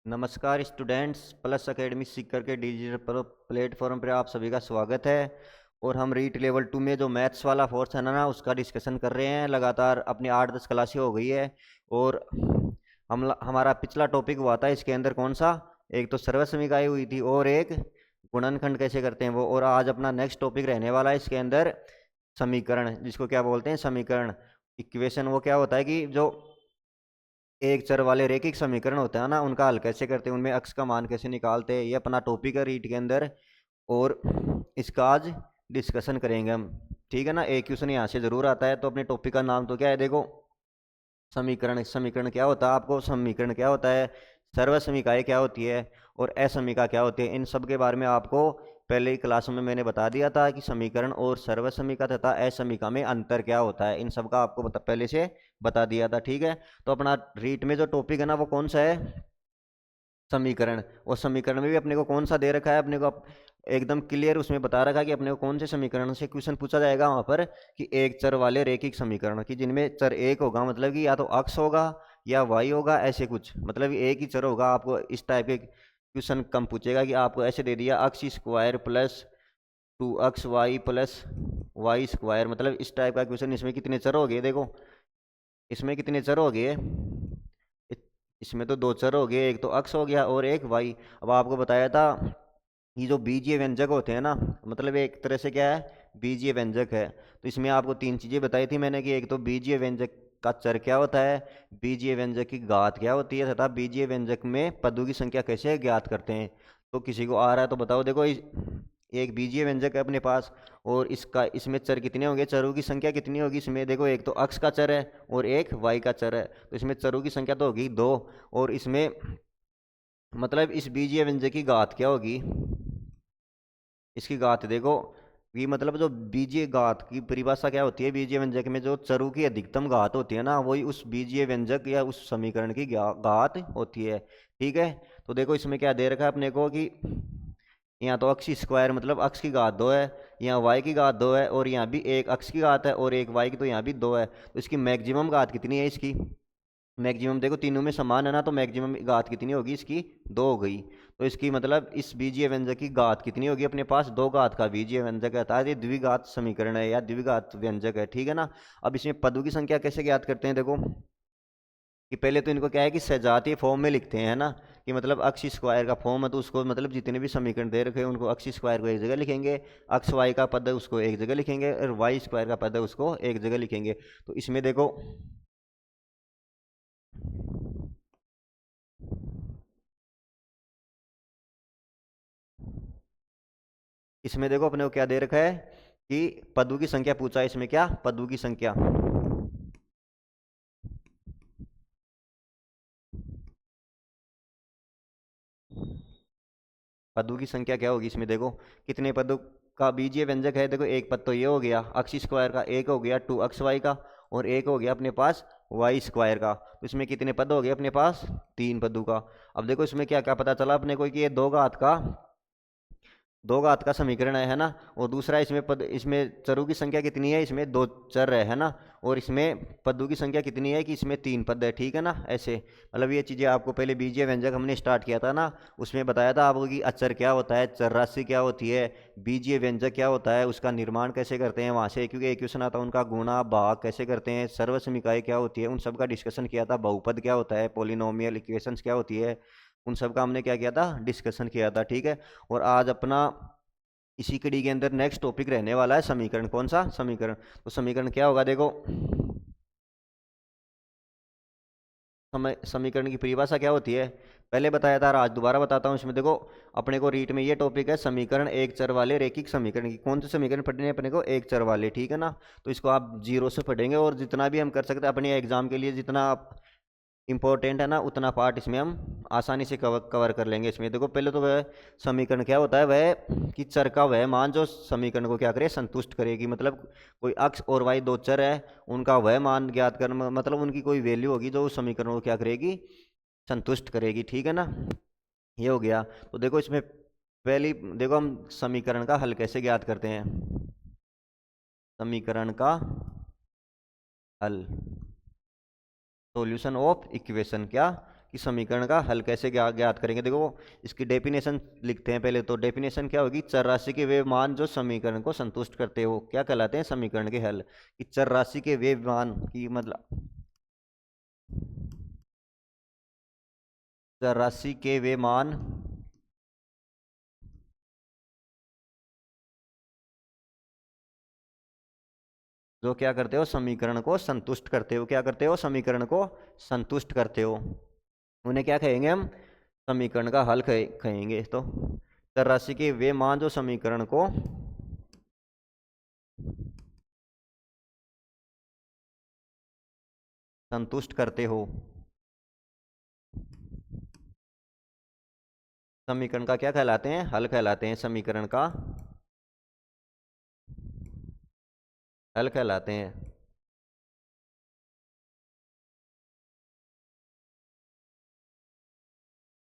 नमस्कार students, plus academy Sikar के digital platform पर आप सभी का स्वागत है। और हम रीट लेवल 2 में जो मैथ्स वाला फोर्स है ना उसका डिस्कशन कर रहे हैं। लगातार अपनी 8-10 क्लासें हो गई है। और हमारा पिछला टॉपिक हुआ था इसके अंदर कौन सा, एक तो सर्वसमीकरण समीकरण हुई थी और एक गुणनखंड कैसे करते हैं वो। और आज अपना नेक्स्ट टॉपिक रहने वाला है इसके अंदर समीकरण, जिसको क्या बोलते हैं समीकरण, इक्वेशन। वो क्या होता है कि जो एक चर वाले रैखिक समीकरण होते हैं ना उनका हल कैसे करते हैं, उनमें अक्स का मान कैसे निकालते हैं, ये अपना टॉपिक है रीट के अंदर। और इसका आज डिस्कशन करेंगे हम, ठीक है ना। एक क्वेश्चन यहाँ से जरूर आता है। तो अपने टॉपिक का नाम तो क्या है, देखो समीकरण। समीकरण क्या होता है, आपको समीकरण क्या होता है, सर्वसमीकाएँ क्या होती है और असमीका क्या होती है, इन सब के बारे में आपको पहले ही क्लास में मैंने बता दिया था कि समीकरण और सर्वसमीका तथा असमीका में अंतर क्या होता है। इन सब का आपको पहले से बता दिया था, ठीक है। तो अपना रीट में जो टॉपिक है ना वो कौन सा है, समीकरण। और समीकरण में भी अपने को कौन सा दे रखा है, अपने को एकदम क्लियर उसमें बता रखा है कि अपने को कौन से समीकरण से क्वेश्चन पूछा जाएगा वहां पर, कि एक चर वाले रैखिक समीकरण की जिनमें चर एक होगा, मतलब कि या तो अक्स होगा या वाई होगा, ऐसे कुछ, मतलब एक ही चर होगा। आपको इस टाइप के क्वेश्चन कम पूछेगा कि आपको ऐसे दे दिया x square plus 2xy plus y square, मतलब इस टाइप का क्वेश्चन। इसमें कितने चर हो गए, देखो इसमें कितने चर हो गए, इसमें तो दो चर हो गए, एक तो अक्स हो गया और एक वाई। अब आपको बताया था ये जो बीजीय व्यंजक होते हैं ना, मतलब एक तरह से क्या है, बीजीय व्यंजक है। तो इसमें आपको तीन चीजें बताई थी मैंने, कि एक तो बीजीय व्यंजक का चर क्या होता है, बीजीय व्यंजक की घात क्या होती है, तथा बीजीय व्यंजक में पदों की संख्या कैसे ज्ञात करते हैं। तो किसी को आ रहा है तो बताओ। देखो एक बीजीय व्यंजक है अपने पास, और इसका इसमें चर कितने होंगे, चरों की संख्या कितनी होगी इसमें। देखो एक तो अक्स का चर है और एक वाई का चर है, तो इसमें चरों की संख्या तो होगी दो। और इसमें मतलब इस बीजीय व्यंजक की घात क्या होगी, इसकी घात देखो, ये मतलब जो बीजीय घात की परिभाषा क्या होती है, बीजीय व्यंजक में जो चरों की अधिकतम घात होती है ना, वही उस बीजीय व्यंजक या उस समीकरण की घात होती है, ठीक है। तो देखो इसमें क्या दे रखा है अपने को, कि यहाँ तो अक्स स्क्वायर मतलब अक्स की घात दो है, यहाँ वाई की घात दो है, और यहाँ भी एक अक्स की घात है और एक वाई की, तो यहाँ भी दो है। तो इसकी मैक्सिमम घात कितनी है, इसकी मैक्सिमम देखो तीनों में समान है ना, तो मैक्सिमम घात कितनी होगी इसकी, दो हो गई। तो इसकी मतलब इस बीजीय व्यंजक की घात कितनी होगी, अपने पास दो घात का बीजीय व्यंजक है, अर्थात ये द्विघात समीकरण है या द्विघात व्यंजक है, ठीक है ना। अब इसमें पदों की संख्या कैसे ज्ञात करते हैं, देखो कि पहले तो इनको क्या है कि सजातीय फॉर्म में लिखते हैं ना, कि मतलब अक्स स्क्वायर का फॉर्म है तो उसको मतलब जितने भी समीकरण दे रखे हैं उनको अक्स स्क्वायर को एक जगह लिखेंगे, अक्स वाई का पद है उसको एक जगह लिखेंगे, और वाई स्क्वायर का पद है उसको एक जगह लिखेंगे। तो इसमें देखो इसमें देखो अपने को क्या दे रखा है, कि पदों की संख्या पूछा है। इसमें क्या, पदों की संख्या, पदों की संख्या क्या होगी इसमें, देखो कितने पदों का बीजीय व्यंजक है। देखो एक पद तो ये हो गया अक्स स्क्वायर का, एक हो गया 2xy का, और एक हो गया अपने पास वाई स्क्वायर का। तो इसमें कितने पद हो गए अपने पास, तीन पदों का। अब देखो इसमें क्या क्या पता चला अपने को, कि ये दो घात का, दो घात का समीकरण है ना। और दूसरा इसमें पद, इसमें चरों की संख्या कितनी है, इसमें दो चर है ना। और इसमें पदों की संख्या कितनी है, कि इसमें तीन पद है, ठीक है ना। ऐसे मतलब ये चीजें आपको पहले बीजीय व्यंजक हमने स्टार्ट किया था ना, उसमें बताया था आपको कि अचर क्या होता है, चर राशि क्या होती है, बीजीय व्यंजक क्या होता है, उसका निर्माण कैसे करते हैं वहां से, क्योंकि एक क्वेश्चन आता है उनका गुणा भाग कैसे करते हैं, सर्वसमीकाएँ क्या होती है, उन सब का डिस्कशन किया था। बहुपद क्या होता है, पोलिनोमियल इक्वेशंस क्या होती है, उन सब का हमने क्या किया था, डिस्कशन किया था, ठीक है। और आज अपना इसी कड़ी के अंदर नेक्स्ट टॉपिक रहने वाला है समीकरण। कौन सा समीकरण, तो समीकरण क्या होगा, देखो समीकरण की परिभाषा क्या होती है, पहले बताया था और आज दोबारा बताता हूँ। इसमें देखो अपने को रीट में ये टॉपिक है, समीकरण एक चर वाले रैखिक समीकरण की। कौन से समीकरण पढ़ने हैं अपने को, एक चर वाले, ठीक है ना। तो इसको आप जीरो से पढ़ेंगे, और जितना भी हम कर सकते हैं अपने एग्जाम के लिए, जितना आप इंपॉर्टेंट है ना उतना पार्ट इसमें हम आसानी से कवर कर लेंगे। इसमें देखो पहले तो वह समीकरण क्या होता है, वह कि चर का वह मान जो समीकरण को क्या करे, संतुष्ट करेगी। मतलब कोई अक्स और वाई दो चर है, उनका वह मान ज्ञात कर, मतलब उनकी कोई वैल्यू होगी जो उस समीकरण को क्या करेगी, संतुष्ट करेगी, ठीक है ना। ये हो गया। तो देखो इसमें पहली, देखो हम समीकरण का हल कैसे ज्ञात करते हैं, समीकरण का हल, सॉल्यूशन ऑफ इक्वेशन, क्या कि कि समीकरण का हल कैसे ज्ञात करेंगे। देखो इसकी डेफिनेशन लिखते हैं पहले। तो डेफिनेशन क्या होगी, चर राशि के वे मान जो समीकरण को संतुष्ट करते हो क्या कहलाते हैं, समीकरण के हल। कि चर राशि के वे मान की मतलब चर राशि के वे मान जो क्या करते हो, समीकरण को संतुष्ट करते हो। क्या करते हो, समीकरण को संतुष्ट करते हो, उन्हें क्या कहेंगे हम, समीकरण का हल कहेंगे। तो चर राशि के वे मान जो समीकरण को संतुष्ट करते हो, समीकरण का क्या कहलाते हैं, हल कहलाते हैं। समीकरण का हल कहलाते हैं।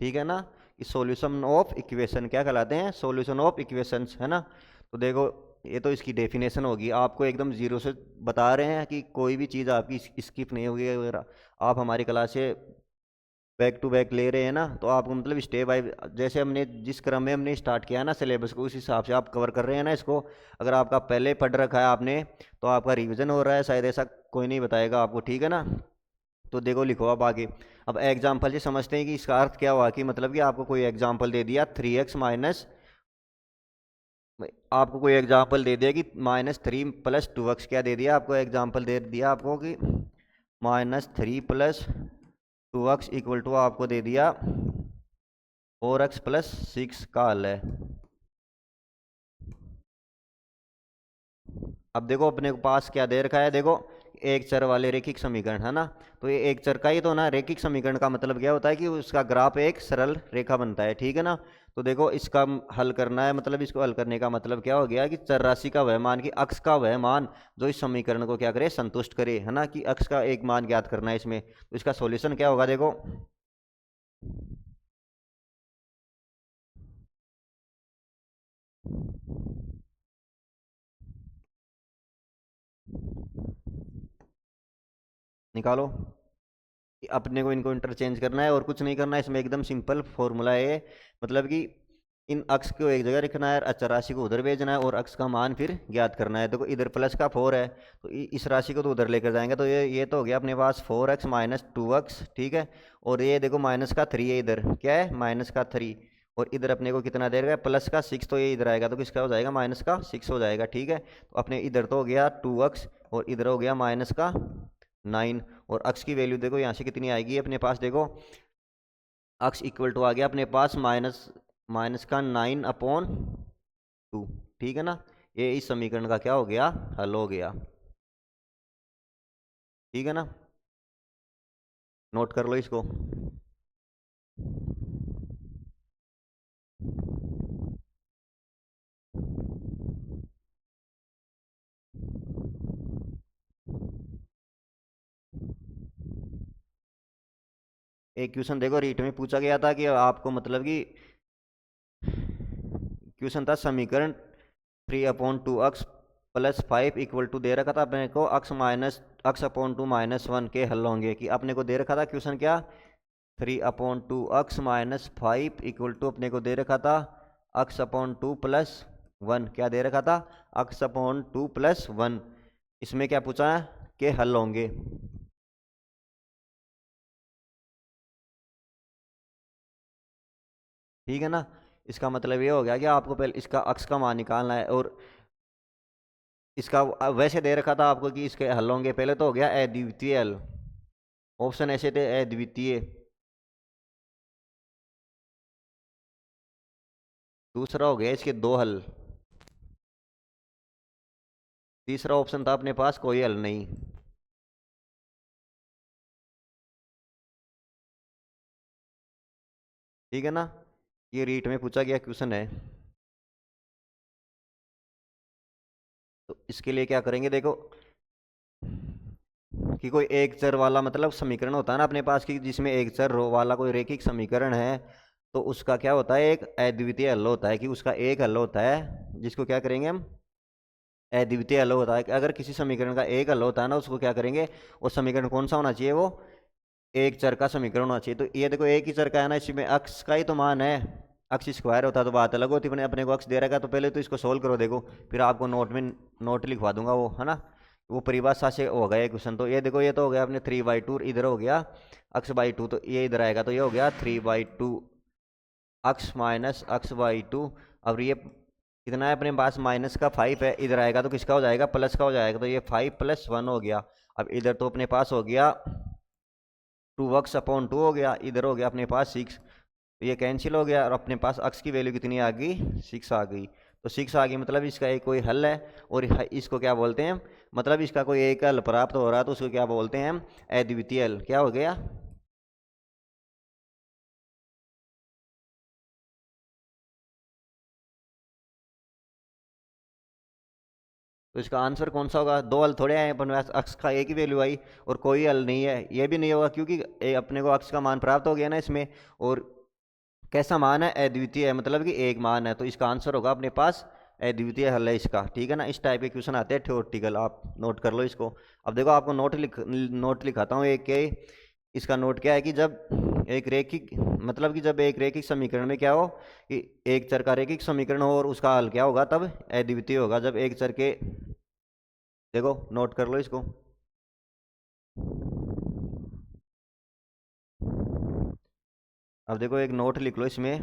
ठीक है ना। कि सॉल्यूशन ऑफ इक्वेशन क्या कहलाते हैं, सॉल्यूशन ऑफ इक्वेशंस, है ना। तो देखो ये तो इसकी डेफिनेशन होगी। आपको एकदम जीरो से बता रहे हैं कि कोई भी चीज़ आपकी स्किप नहीं होगी। अगर आप हमारी क्लास से बैक टू बैक ले रहे हैं ना, तो आपको मतलब स्टेप बाय जैसे हमने जिस क्रम में हमने स्टार्ट किया ना सिलेबस को, उस हिसाब से आप कवर कर रहे हैं ना इसको। अगर आपका पहले पढ़ रखा है आपने, तो आपका रिवीजन हो रहा है शायद, ऐसा कोई नहीं बताएगा आपको। ठीक है ना। तो देखो लिखो अब आगे। अब एग्जाम्पल से समझते हैं कि इसका अर्थ क्या हुआ। कि मतलब कि आपको कोई एग्जाम्पल दे दिया 3x माइनस, आपको कोई एग्जाम्पल दे दिया कि -3 + 2x, क्या दे दिया आपको, एग्जाम्पल दे दिया आपको कि -3 + 2x इक्वल टू आपको दे दिया 4x + 6 का हल है। अब देखो अपने पास क्या दे रखा है, देखो एक चर वाले रेखिक समीकरण, है ना। तो ये एक चर का ही तो ना, रेखिक समीकरण का मतलब क्या होता है कि उसका ग्राफ एक सरल रेखा बनता है। ठीक है ना। तो देखो इसका हल करना है, मतलब इसको हल करने का मतलब क्या हो गया कि चर राशि का वह मान, की अक्ष का वह मान जो इस समीकरण को क्या करे, संतुष्ट करे, है ना। कि अक्ष का एक मान ज्ञात करना है इसमें। तो इसका सोल्यूशन क्या होगा, देखो निकालो। कि अपने को इनको इंटरचेंज करना है और कुछ नहीं करना है इसमें, एकदम सिंपल फॉर्मूला है। मतलब कि इन अक्ष को एक जगह रखना है, अचर राशि को उधर भेजना है और अक्ष का मान फिर ज्ञात करना है। देखो इधर प्लस का 4 है, तो इस राशि को तो उधर लेकर जाएंगे, तो ये तो हो गया अपने पास 4x - 2x। ठीक है। और ये देखो माइनस का 3 है, इधर क्या है, -3। और इधर अपने को कितना दे रहा है, +6, तो ये इधर आएगा तो किसका हो जाएगा, -6 हो जाएगा। ठीक है। तो अपने इधर तो हो गया 2x और इधर हो गया -9। और अक्ष की वैल्यू देखो यहाँ से कितनी आएगी अपने पास, देखो अक्ष इक्वल टू आ गया अपने पास -9/2। ठीक है ना। ये इस समीकरण का क्या हो गया, हल हो गया। ठीक है ना। नोट कर लो इसको। एक क्वेश्चन देखो रीट में पूछा गया था कि आपको मतलब कि क्वेश्चन था समीकरण 3/2x + 5 इक्वल टू दे रखा था अपने को x/2 -1 के हल होंगे। कि अपने को दे रखा था क्वेश्चन क्या, 3/2x - 5 इक्वल टू अपने को दे रखा था x/2 + 1। क्या दे रखा था, x/2 + 1। इसमें क्या पूछा है कि हल होंगे। ठीक है ना। इसका मतलब ये हो गया कि आपको पहले इसका अक्ष का मान निकालना है। और इसका वैसे दे रखा था आपको कि इसके हल होंगे। पहले तो हो गया अद्वितीय हल, ऑप्शन ऐसे थे अद्वितीय। दूसरा हो गया इसके दो हल। तीसरा ऑप्शन था अपने पास कोई हल नहीं। ठीक है ना। ये रीट में पूछा गया क्वेश्चन है। तो इसके लिए क्या करेंगे, देखो कि कोई एक चर वाला मतलब समीकरण होता है ना अपने पास, कि जिसमें एक चर रो वाला कोई रेखिक समीकरण है, तो उसका क्या होता है, एक अद्वितीय हल होता है। कि उसका एक हल होता है जिसको क्या करेंगे हम, अद्वितीय हल होता है। कि अगर किसी समीकरण का एक हल होता है ना, उसको क्या करेंगे, वो समीकरण कौन सा होना चाहिए, वो एक चर का समीकरण होना चाहिए। तो ये देखो एक ही चर का है ना, इसमें अक्स का ही तो मान है, अक्स स्क्वायर होता तो बात अलग होती, अपने को अक्स दे रखा है तो पहले तो इसको सोल्व करो देखो, फिर आपको नोट में नोट लिखवा दूंगा वो, है ना। वो परिभाषा से हो गया क्वेश्चन। तो ये देखो ये तो हो गया अपने 3/2, इधर हो गया x/2, तो ये इधर आएगा तो ये हो गया 3/2 x माइनस x/2। अब ये कितना है अपने पास, माइनस का 5 है, इधर आएगा तो किसका हो जाएगा, प्लस का हो जाएगा, तो ये 5 + 1 हो गया। अब इधर तो अपने पास हो गया 2x/2 हो गया, इधर हो गया अपने पास 6, तो ये कैंसिल हो गया और अपने पास x की वैल्यू कितनी आ गई, 6 आ गई। तो 6 आ गई मतलब इसका एक कोई हल है, और इसको क्या बोलते हैं, मतलब इसका कोई एक हल प्राप्त हो रहा है तो उसको क्या बोलते हैं हम, अद्वितीय हल। क्या हो गया, तो इसका आंसर कौन सा होगा, दो हल थोड़े आए अपन, अक्स का एक ही वैल्यू आई, और कोई हल नहीं है, ये भी नहीं होगा क्योंकि अपने को अक्स का मान प्राप्त हो गया ना इसमें, और कैसा मान है, अद्वितीय है, मतलब कि एक मान है, तो इसका आंसर होगा अपने पास अद्वितीय हल है इसका, ठीक है ना। इस टाइप के क्वेश्चन आते हैं थ्योरेटिकल, आप नोट कर लो इसको। अब देखो आपको नोट लिखाता हूँ एक के, इसका नोट क्या है कि जब एक रेखिक, मतलब कि जब एक रेखिक समीकरण में क्या हो कि एक चर का रेखिक समीकरण हो और उसका हल क्या होगा, तब अद्वितीय होगा। जब एक चर के, देखो नोट कर लो इसको, अब देखो एक नोट लिख लो इसमें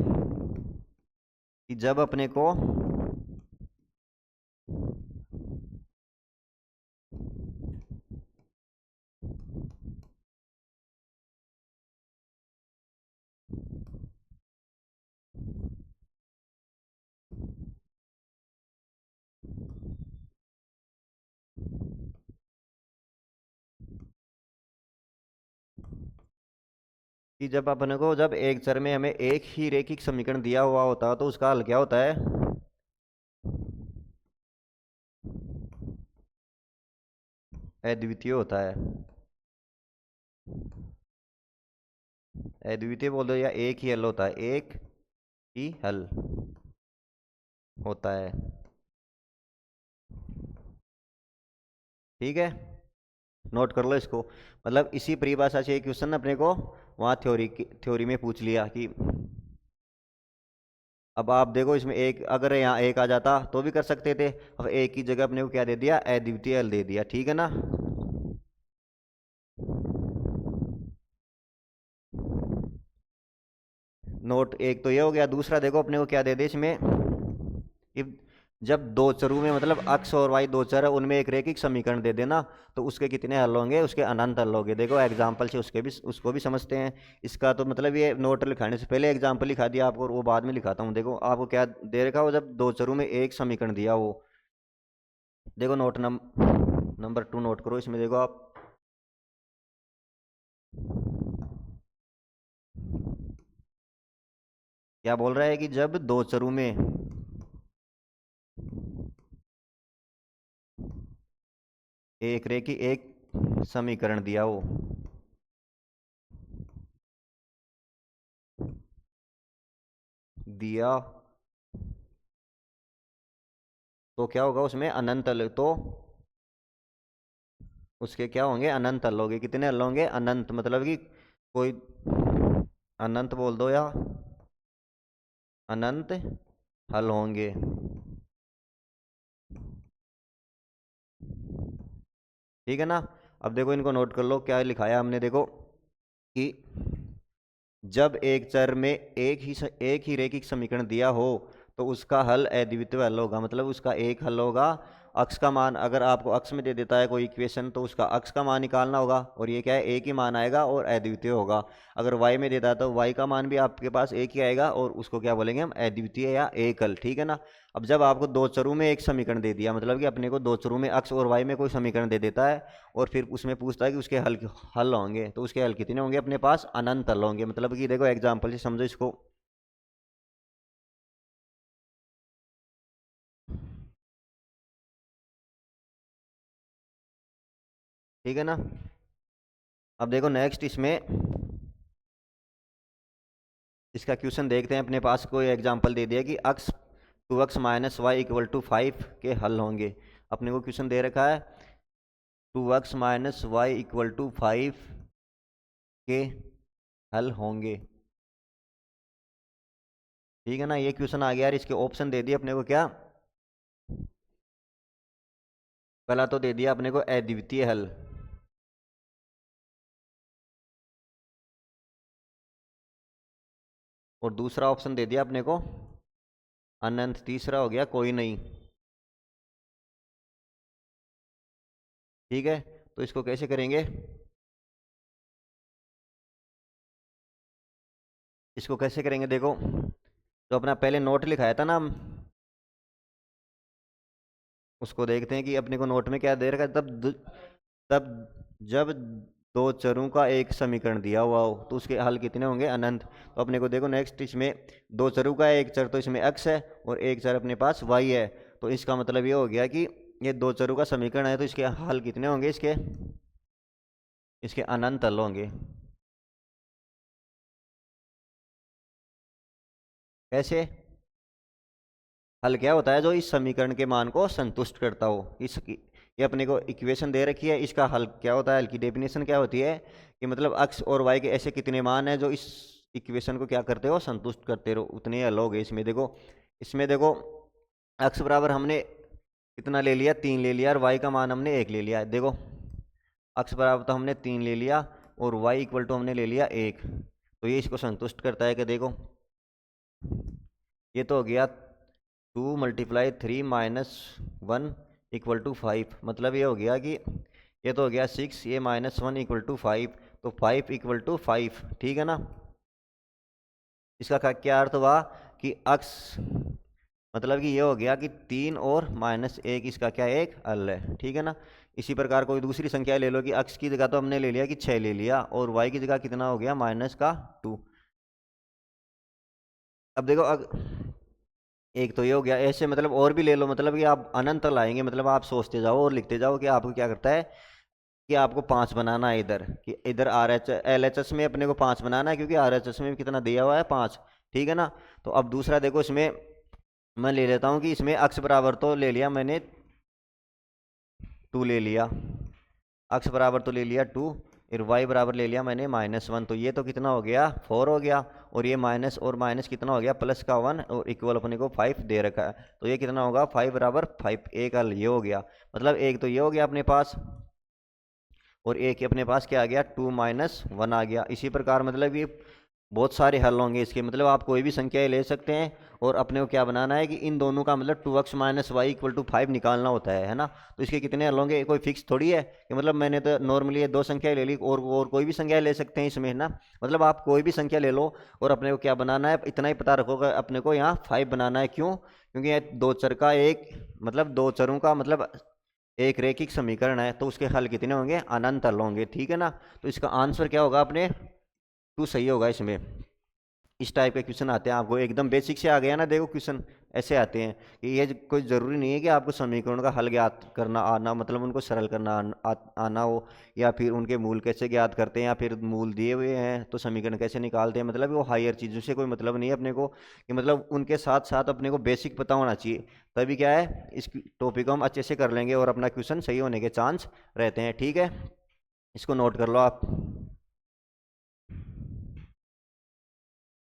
कि जब अपने को जब एक चर में हमें एक ही रेखिक समीकरण दिया हुआ होता है तो उसका हल क्या होता है, अद्वितीय होता है। अद्वितीय बोल दो या एक ही हल होता है, एक ही हल होता है, ठीक है। नोट कर लो इसको, मतलब इसी परिभाषा से एक क्वेश्चन अपने को वहाँ थ्योरी में पूछ लिया कि, अब आप देखो इसमें एक, अगर यहाँ एक आ जाता तो भी कर सकते थे, अब एक की जगह अपने को क्या दे दिया, अद्वितीय हल दे दिया, ठीक है ना। नोट एक तो ये हो गया, दूसरा देखो अपने को क्या दे दे इसमें, if जब दो चरों में, मतलब x और y दो चर है, उनमें एक रेखिक समीकरण दे देना तो उसके कितने हल होंगे, उसके अनंत हल होंगे। देखो एग्जाम्पल से उसको भी समझते हैं। इसका तो मतलब ये नोट लिखाने से पहले एग्जाम्पल लिखा दिया आपको, और वो बाद में लिखाता हूँ। देखो आपको क्या दे रखा हो, जब दो चरों में एक समीकरण दिया हो, देखो नंबर 2 नोट करो इसमें, देखो आप क्या बोल रहा है कि जब दो चरों में एक रेखी एक समीकरण दिया हो, दिया तो क्या होगा उसमें अनंत हल, तो उसके क्या होंगे, अनंत हल होंगे। कितने हल होंगे, अनंत, मतलब कि कोई अनंत बोल दो या अनंत हल होंगे, ठीक है ना। अब देखो इनको नोट कर लो, क्या लिखाया हमने, देखो कि जब एक चर में एक ही रेखिक समीकरण दिया हो तो उसका हल अद्वितीय हल होगा, मतलब उसका एक हल होगा। अक्स का मान, अगर आपको अक्स में दे देता है कोई इक्वेशन तो उसका अक्स का मान निकालना होगा, और ये क्या है, एक ही मान आएगा और अद्वितीय होगा। अगर वाई में देता है तो वाई का मान भी आपके पास एक ही आएगा, और उसको क्या बोलेंगे हम, अद्वितीय या एक हल, ठीक है ना। अब जब आपको दो चरों में एक समीकरण दे दिया, मतलब कि अपने को दो चरों में अक्स और वाई में कोई समीकरण दे देता है, और फिर उसमें पूछता है कि उसके हल हल होंगे, तो उसके हल कितने होंगे, अपने पास अनंत हल होंगे। मतलब कि देखो एग्जाम्पल से समझो इसको, ठीक है ना। अब देखो नेक्स्ट इसमें इसका क्वेश्चन देखते हैं। अपने पास कोई एग्जाम्पल दे दिया कि अक्स 2x minus y equal to 5 के हल होंगे। अपने को क्वेश्चन दे रखा है 2x minus y equal to 5 के हल होंगे। ठीक है ना, ये क्वेश्चन आ गया यार। इसके ऑप्शन दे दिए अपने को क्या, पहला तो दे दिया अपने को अद्वितीय हल, और दूसरा ऑप्शन दे दिया अपने को अनंत, तीसरा हो गया कोई नहीं। ठीक है, तो इसको कैसे करेंगे, इसको कैसे करेंगे देखो, तो अपना पहले नोट लिखाया था ना हम, उसको देखते हैं कि अपने को नोट में क्या दे रखा है। तब जब दो चरों का एक समीकरण दिया हुआ हो तो उसके हल कितने होंगे, अनंत। तो अपने को देखो नेक्स्ट, इसमें दो चरों का एक चर तो इसमें x है और एक चर अपने पास y है। तो इसका मतलब ये हो गया कि ये दो चरों का समीकरण है, तो इसके हल कितने होंगे, इसके इसके अनंत हल होंगे। कैसे, हल क्या होता है, जो इस समीकरण के मान को संतुष्ट करता हो। ये अपने को इक्वेशन दे रखी है, इसका हल क्या होता है, हल की डेफिनेशन क्या होती है कि मतलब x और y के ऐसे कितने मान हैं जो इस इक्वेशन को क्या करते हो, संतुष्ट करते रहो, उतने हल हो गए। इसमें देखो x बराबर हमने कितना ले लिया, 3 ले लिया, और y का मान हमने 1 ले लिया। देखो x बराबर तो हमने 3 ले लिया और y इक्वल टू हमने ले लिया 1, तो ये इसको संतुष्ट करता है कि देखो ये तो हो गया 2 × 3 - 1 इक्वल टू 5। मतलब ये हो गया कि ये तो हो गया 6, ये -1 इक्वल टू 5, तो 5 इक्वल टू 5। ठीक है ना, इसका क्या अर्थ हुआ कि x मतलब कि ये हो गया कि 3 और -1 इसका क्या एक हल है। ठीक है ना, इसी प्रकार कोई दूसरी संख्या ले लो कि x की जगह तो हमने ले लिया कि 6 ले लिया, और y की जगह कितना हो गया, -2। अब देखो एक तो ये हो गया, ऐसे मतलब और भी ले लो, मतलब कि आप अनंत लाएंगे, मतलब आप सोचते जाओ और लिखते जाओ कि आपको क्या करता है कि आपको 5 बनाना है इधर, कि इधर LHS में अपने को 5 बनाना है, क्योंकि RHS में भी कितना दिया हुआ है, 5। ठीक है ना, तो अब दूसरा देखो, इसमें मैं ले लेता हूँ कि इसमें x बराबर तो ले लिया मैंने 2 ले लिया, x बराबर तो ले लिया 2, फिर y बराबर ले लिया मैंने -1, तो ये तो कितना हो गया, 4 हो गया, और ये माइनस और माइनस कितना हो गया, प्लस का 1, और इक्वल अपने को 5 दे रखा है, तो ये कितना होगा, 5 बराबर 5। एक हल ये हो गया, मतलब एक तो ये हो गया अपने पास, और एक ही अपने पास क्या आ गया, 2 - 1 आ गया। इसी प्रकार मतलब ये बहुत सारे हल होंगे इसके, मतलब आप कोई भी संख्या ले सकते हैं, और अपने को क्या बनाना है कि इन दोनों का मतलब 2x - y इक्वल टू 5 निकालना होता है ना। तो इसके कितने हल होंगे, कोई फिक्स थोड़ी है कि मतलब मैंने तो नॉर्मली ये दो संख्या ले ली, और कोई भी संख्या ले सकते हैं इसमें, है ना। मतलब आप कोई भी संख्या ले लो, और अपने को क्या बनाना है, इतना ही पता रखोगे अपने को यहाँ 5 बनाना है। क्यों, क्योंकि ये दो चर का एक मतलब दो चरों का मतलब एक रैखिक समीकरण है, तो उसके हल कितने होंगे, अनंत हल होंगे। ठीक है ना, तो इसका आंसर क्या होगा अपने 2 सही होगा इसमें। इस टाइप के क्वेश्चन आते हैं, आपको एकदम बेसिक से आ गया ना, देखो क्वेश्चन ऐसे आते हैं कि ये कोई ज़रूरी नहीं है कि आपको समीकरणों का हल ज्ञात करना आना, मतलब उनको सरल करना आना हो, या फिर उनके मूल कैसे ज्ञात करते हैं, या फिर मूल दिए हुए हैं तो समीकरण कैसे निकालते हैं, मतलब वो हायर चीज़ों से कोई मतलब नहीं है अपने को, कि मतलब उनके साथ साथ अपने को बेसिक पता होना चाहिए, तभी क्या है इस टॉपिक को हम अच्छे से कर लेंगे और अपना क्वेश्चन सही होने के चांस रहते हैं। ठीक है, इसको नोट कर लो आप।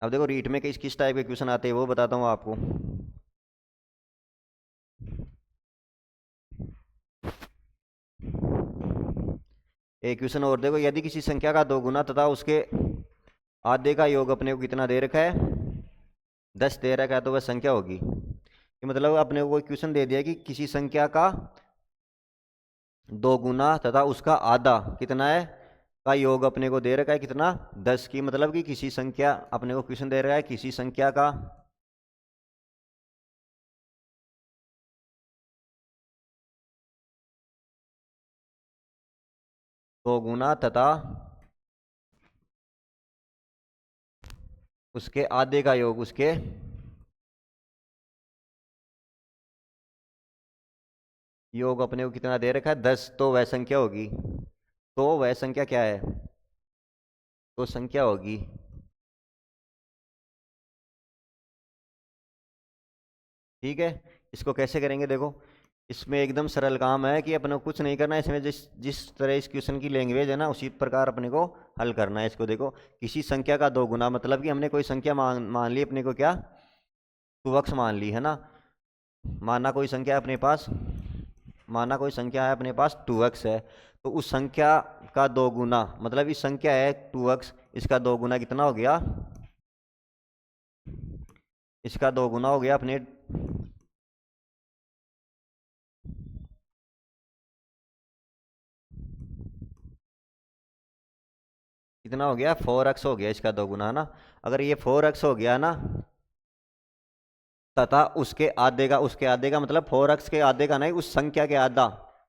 अब देखो रीट में किस किस टाइप के क्वेश्चन आते हैं वो बताता हूँ आपको। एक क्वेश्चन और देखो, यदि किसी संख्या का दो गुना तथा उसके आधे का योग अपने को कितना दे रखा है, 10 दे रखा है, तो वह संख्या होगी। कि मतलब अपने को क्वेश्चन दे दिया कि किसी संख्या का दो गुना तथा उसका आधा कितना है का योग अपने को दे रखा है कितना, 10 की, मतलब कि किसी संख्या अपने को क्वेश्चन दे रहा है किसी संख्या का दो गुना तथा उसके आधे का योग, उसके योग अपने को कितना दे रखा है, 10, तो वह संख्या होगी। तो वह संख्या क्या है, तो संख्या होगी। ठीक है, इसको कैसे करेंगे देखो, इसमें एकदम सरल काम है कि अपने को कुछ नहीं करना है इसमें, जिस जिस तरह इस क्वेश्चन की लैंग्वेज है ना उसी प्रकार अपने को हल करना है इसको। देखो, किसी संख्या का दो गुना, मतलब कि हमने कोई संख्या मान मान ली अपने को, क्या 2x मान ली है ना। माना कोई संख्या है अपने पास, माना कोई संख्या है अपने पास 2x है, तो उस संख्या का दो गुना, मतलब इस संख्या है 2x, इसका दो गुना कितना हो गया, इसका दो गुना हो गया अपने, कितना हो गया 4x हो गया, इसका दो गुना है ना। अगर ये 4x हो गया ना, तथा उसके आधे का मतलब 4x के आधे का नहीं, उस संख्या के आधा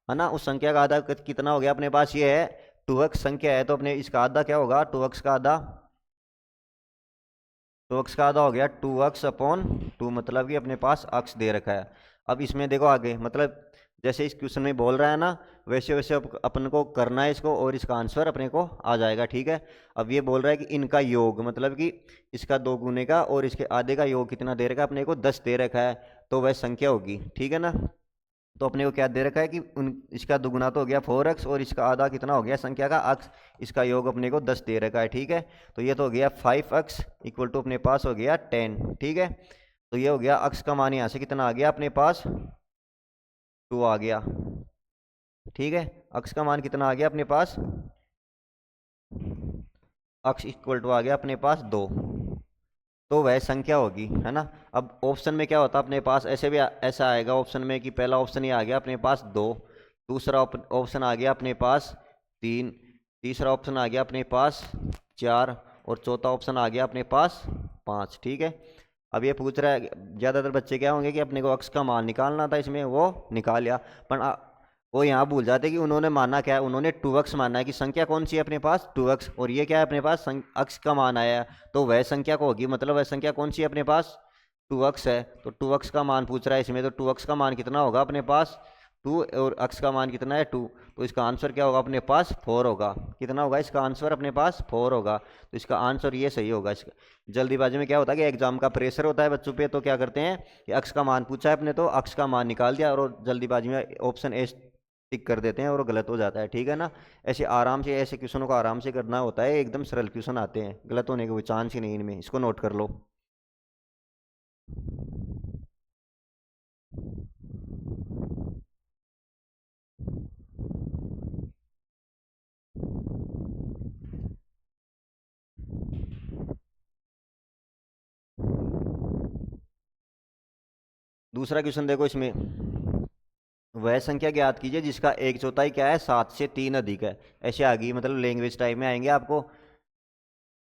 है ना, उस संख्या का आधा कितना हो गया अपने पास, ये है 2x संख्या है, तो अपने इसका आधा क्या होगा, 2x का आधा, 2x का आधा हो गया 2x/2, मतलब कि अपने पास x दे रखा है। अब इसमें देखो आगे, मतलब जैसे इस क्वेश्चन में बोल रहा है ना, वैसे वैसे अपन को करना है इसको, और इसका आंसर अपने को आ जाएगा। ठीक है, अब ये बोल रहा है कि इनका योग, मतलब कि इसका दो गुने का और इसके आधे का योग कितना दे रखा है अपने को, 10 दे रखा है, तो वह संख्या होगी। ठीक है ना, तो अपने को क्या दे रखा है कि इसका दुगुना तो हो गया 4x, और इसका आधा कितना हो गया संख्या का x, इसका योग अपने को 10 दे रखा है। ठीक है, तो ये तो हो गया 5x इक्वल टू अपने पास हो गया 10। ठीक है, तो ये हो गया x का मान, यहाँ से कितना आ गया अपने पास, 2 आ गया। ठीक है, x का मान कितना आ गया अपने पास, x इक्वल टू आ गया अपने पास 2, तो वह संख्या होगी, है ना। अब ऑप्शन में क्या होता है अपने पास, ऐसे भी ऐसा आएगा ऑप्शन में कि पहला ऑप्शन ही आ गया अपने पास 2, दूसरा ऑप्शन आ गया अपने पास 3, तीसरा ऑप्शन आ गया अपने पास 4, और चौथा ऑप्शन आ गया अपने पास 5। ठीक है, अब ये पूछ रहा है, ज़्यादातर बच्चे क्या होंगे कि अपने को अक्स का मान निकालना था, इसमें वो निकाल लिया, पर वो यहाँ भूल जाते कि उन्होंने माना क्या है, उन्होंने 2x माना है कि संख्या कौन सी है अपने पास 2x, और ये क्या है अपने पास अक्स का मान आया है, तो वह संख्या को होगी, मतलब वह संख्या कौन सी है अपने पास 2x है, तो 2x का मान पूछ रहा है इसमें, तो 2x का मान कितना होगा अपने पास 2, और x का मान कितना है 2, तो इसका आंसर क्या होगा अपने पास 4 होगा। कितना होगा इसका आंसर अपने पास 4 होगा, तो इसका आंसर ये सही होगा। इसका जल्दीबाजी में क्या होता है कि एग्जाम का प्रेशर होता है बच्चों पे, तो क्या करते हैं कि x का मान पूछा है अपने, तो x का मान निकाल दिया और जल्दीबाजी में ऑप्शन ए टिक कर देते हैं और वो गलत हो जाता है। ठीक है ना, ऐसे आराम से ऐसे क्वेश्चनों को आराम से करना होता है, एकदम सरल क्वेश्चन आते हैं, गलत होने का कोई चांस ही नहीं इनमें, इसको नोट कर लो। दूसरा क्वेश्चन देखो, इसमें वह संख्या ज्ञात कीजिए जिसका एक चौथाई क्या है 7 से 3 अधिक है, ऐसे आ गई, मतलब लैंग्वेज टाइप में आएंगे आपको।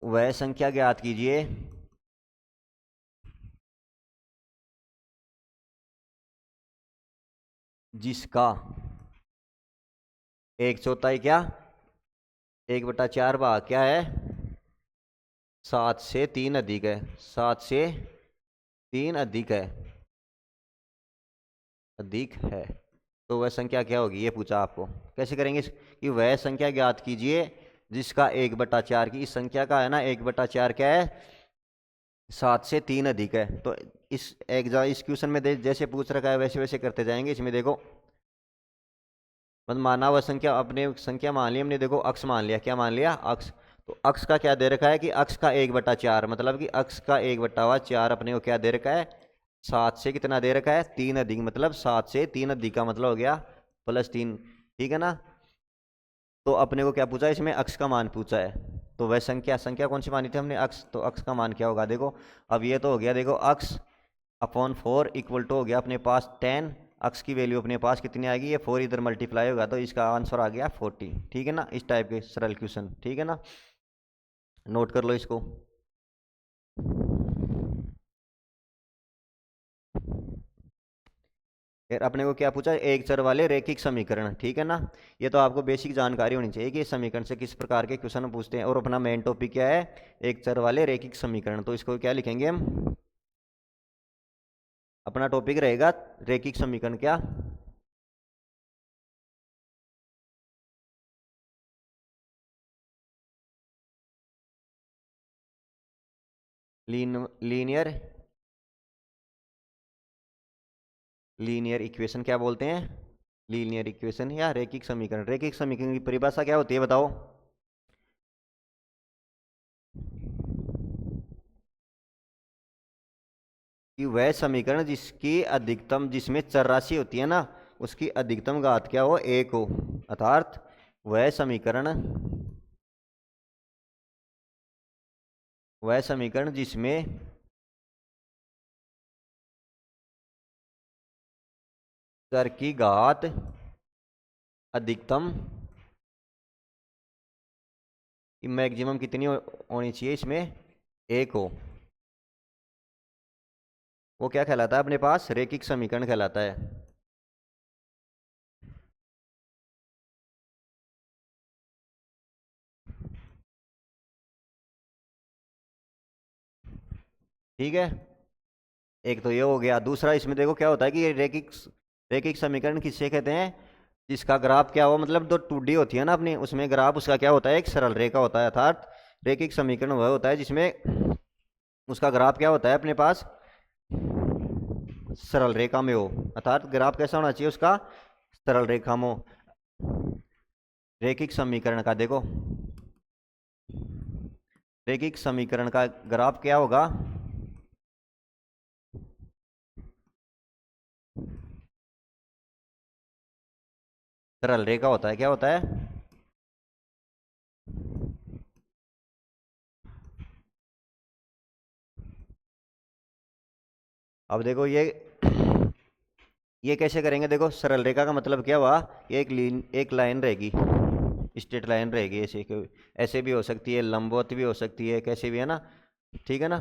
वह संख्या ज्ञात कीजिए जिसका एक चौथाई क्या, 1/4 भाग क्या है 7 से 3 अधिक है, 7 से 3 अधिक है, अधिक है, तो वह संख्या क्या होगी, ये पूछा आपको। कैसे करेंगे कि वह संख्या ज्ञात कीजिए जिसका 1/4 की, इस संख्या का है ना 1/4 क्या है 7 से 3 अधिक है, तो इस क्वेश्चन में जैसे पूछ रखा है वैसे वैसे करते जाएंगे। इसमें देखो, मतलब माना वह संख्या, अपने संख्या मान ली हमने, देखो अक्स मान लिया, क्या मान लिया अक्स, तो अक्स का क्या दे रखा है कि अक्स का 1/4, मतलब कि अक्स का 1/4 अपने को क्या दे रखा है 7 से कितना दे रखा है 3 अधिक, मतलब 7 से 3 अधिक का मतलब हो गया +3। ठीक है ना, तो अपने को क्या पूछा है इसमें, अक्स का मान पूछा है, तो वह संख्या संख्या कौन सी मानी थी हमने अक्स, तो अक्स का मान क्या होगा देखो। अब ये तो हो गया, देखो अक्स/4 इक्वल टू हो गया अपने पास 10, अक्स की वैल्यू अपने पास कितनी आएगी, ये 4 इधर मल्टीप्लाई होगा, तो इसका आंसर आ गया 40। ठीक है ना, इस टाइप के सरल क्वेश्चन। ठीक है ना, नोट कर लो इसको। फिर अपने को क्या पूछा, एक चर वाले रैखिक समीकरण। ठीक है ना, ये तो आपको बेसिक जानकारी होनी चाहिए कि समीकरण से किस प्रकार के क्वेश्चन पूछते हैं, और अपना मेन टॉपिक क्या है, एक चर वाले रैखिक समीकरण, तो इसको क्या लिखेंगे हम, अपना टॉपिक रहेगा रैखिक समीकरण, क्या लीनियर लीनियर इक्वेशन क्या बोलते हैं? लीनियर इक्वेशन या रैखिक समीकरण। रैखिक समीकरण की परिभाषा क्या होती है बताओ? कि वह समीकरण जिसकी अधिकतम, जिसमें चर राशि होती है ना, उसकी अधिकतम घात क्या हो? एक हो। अर्थात वह समीकरण जिसमें चर की घात अधिकतम मैक्सिमम कितनी होनी चाहिए? इसमें एक हो। वो क्या कहलाता है अपने पास? रैखिक समीकरण कहलाता है। ठीक है, एक तो ये हो गया। दूसरा इसमें देखो क्या होता है कि ये रैखिक रैखिक समीकरण किससे कहते हैं? जिसका ग्राफ क्या हो, मतलब दो 2D होती है ना अपनी, उसमें ग्राफ उसका क्या होता है? एक सरल रेखा होता है। अर्थात रैखिक समीकरण वह होता है जिसमें उसका ग्राफ क्या होता है अपने पास? सरल रेखा में हो। अर्थात ग्राफ कैसा होना चाहिए उसका? सरल रेखा में हो। रैखिक समीकरण का देखो, रैखिक समीकरण का ग्राफ क्या होगा? सरल रेखा होता है। क्या होता है? अब देखो ये कैसे करेंगे? देखो सरल रेखा का मतलब क्या हुआ? ये एक लाइन रहेगी, स्ट्रेट लाइन रहेगी। ऐसे भी हो सकती है, लंबवत भी हो सकती है, कैसे भी, है ना? ठीक है ना?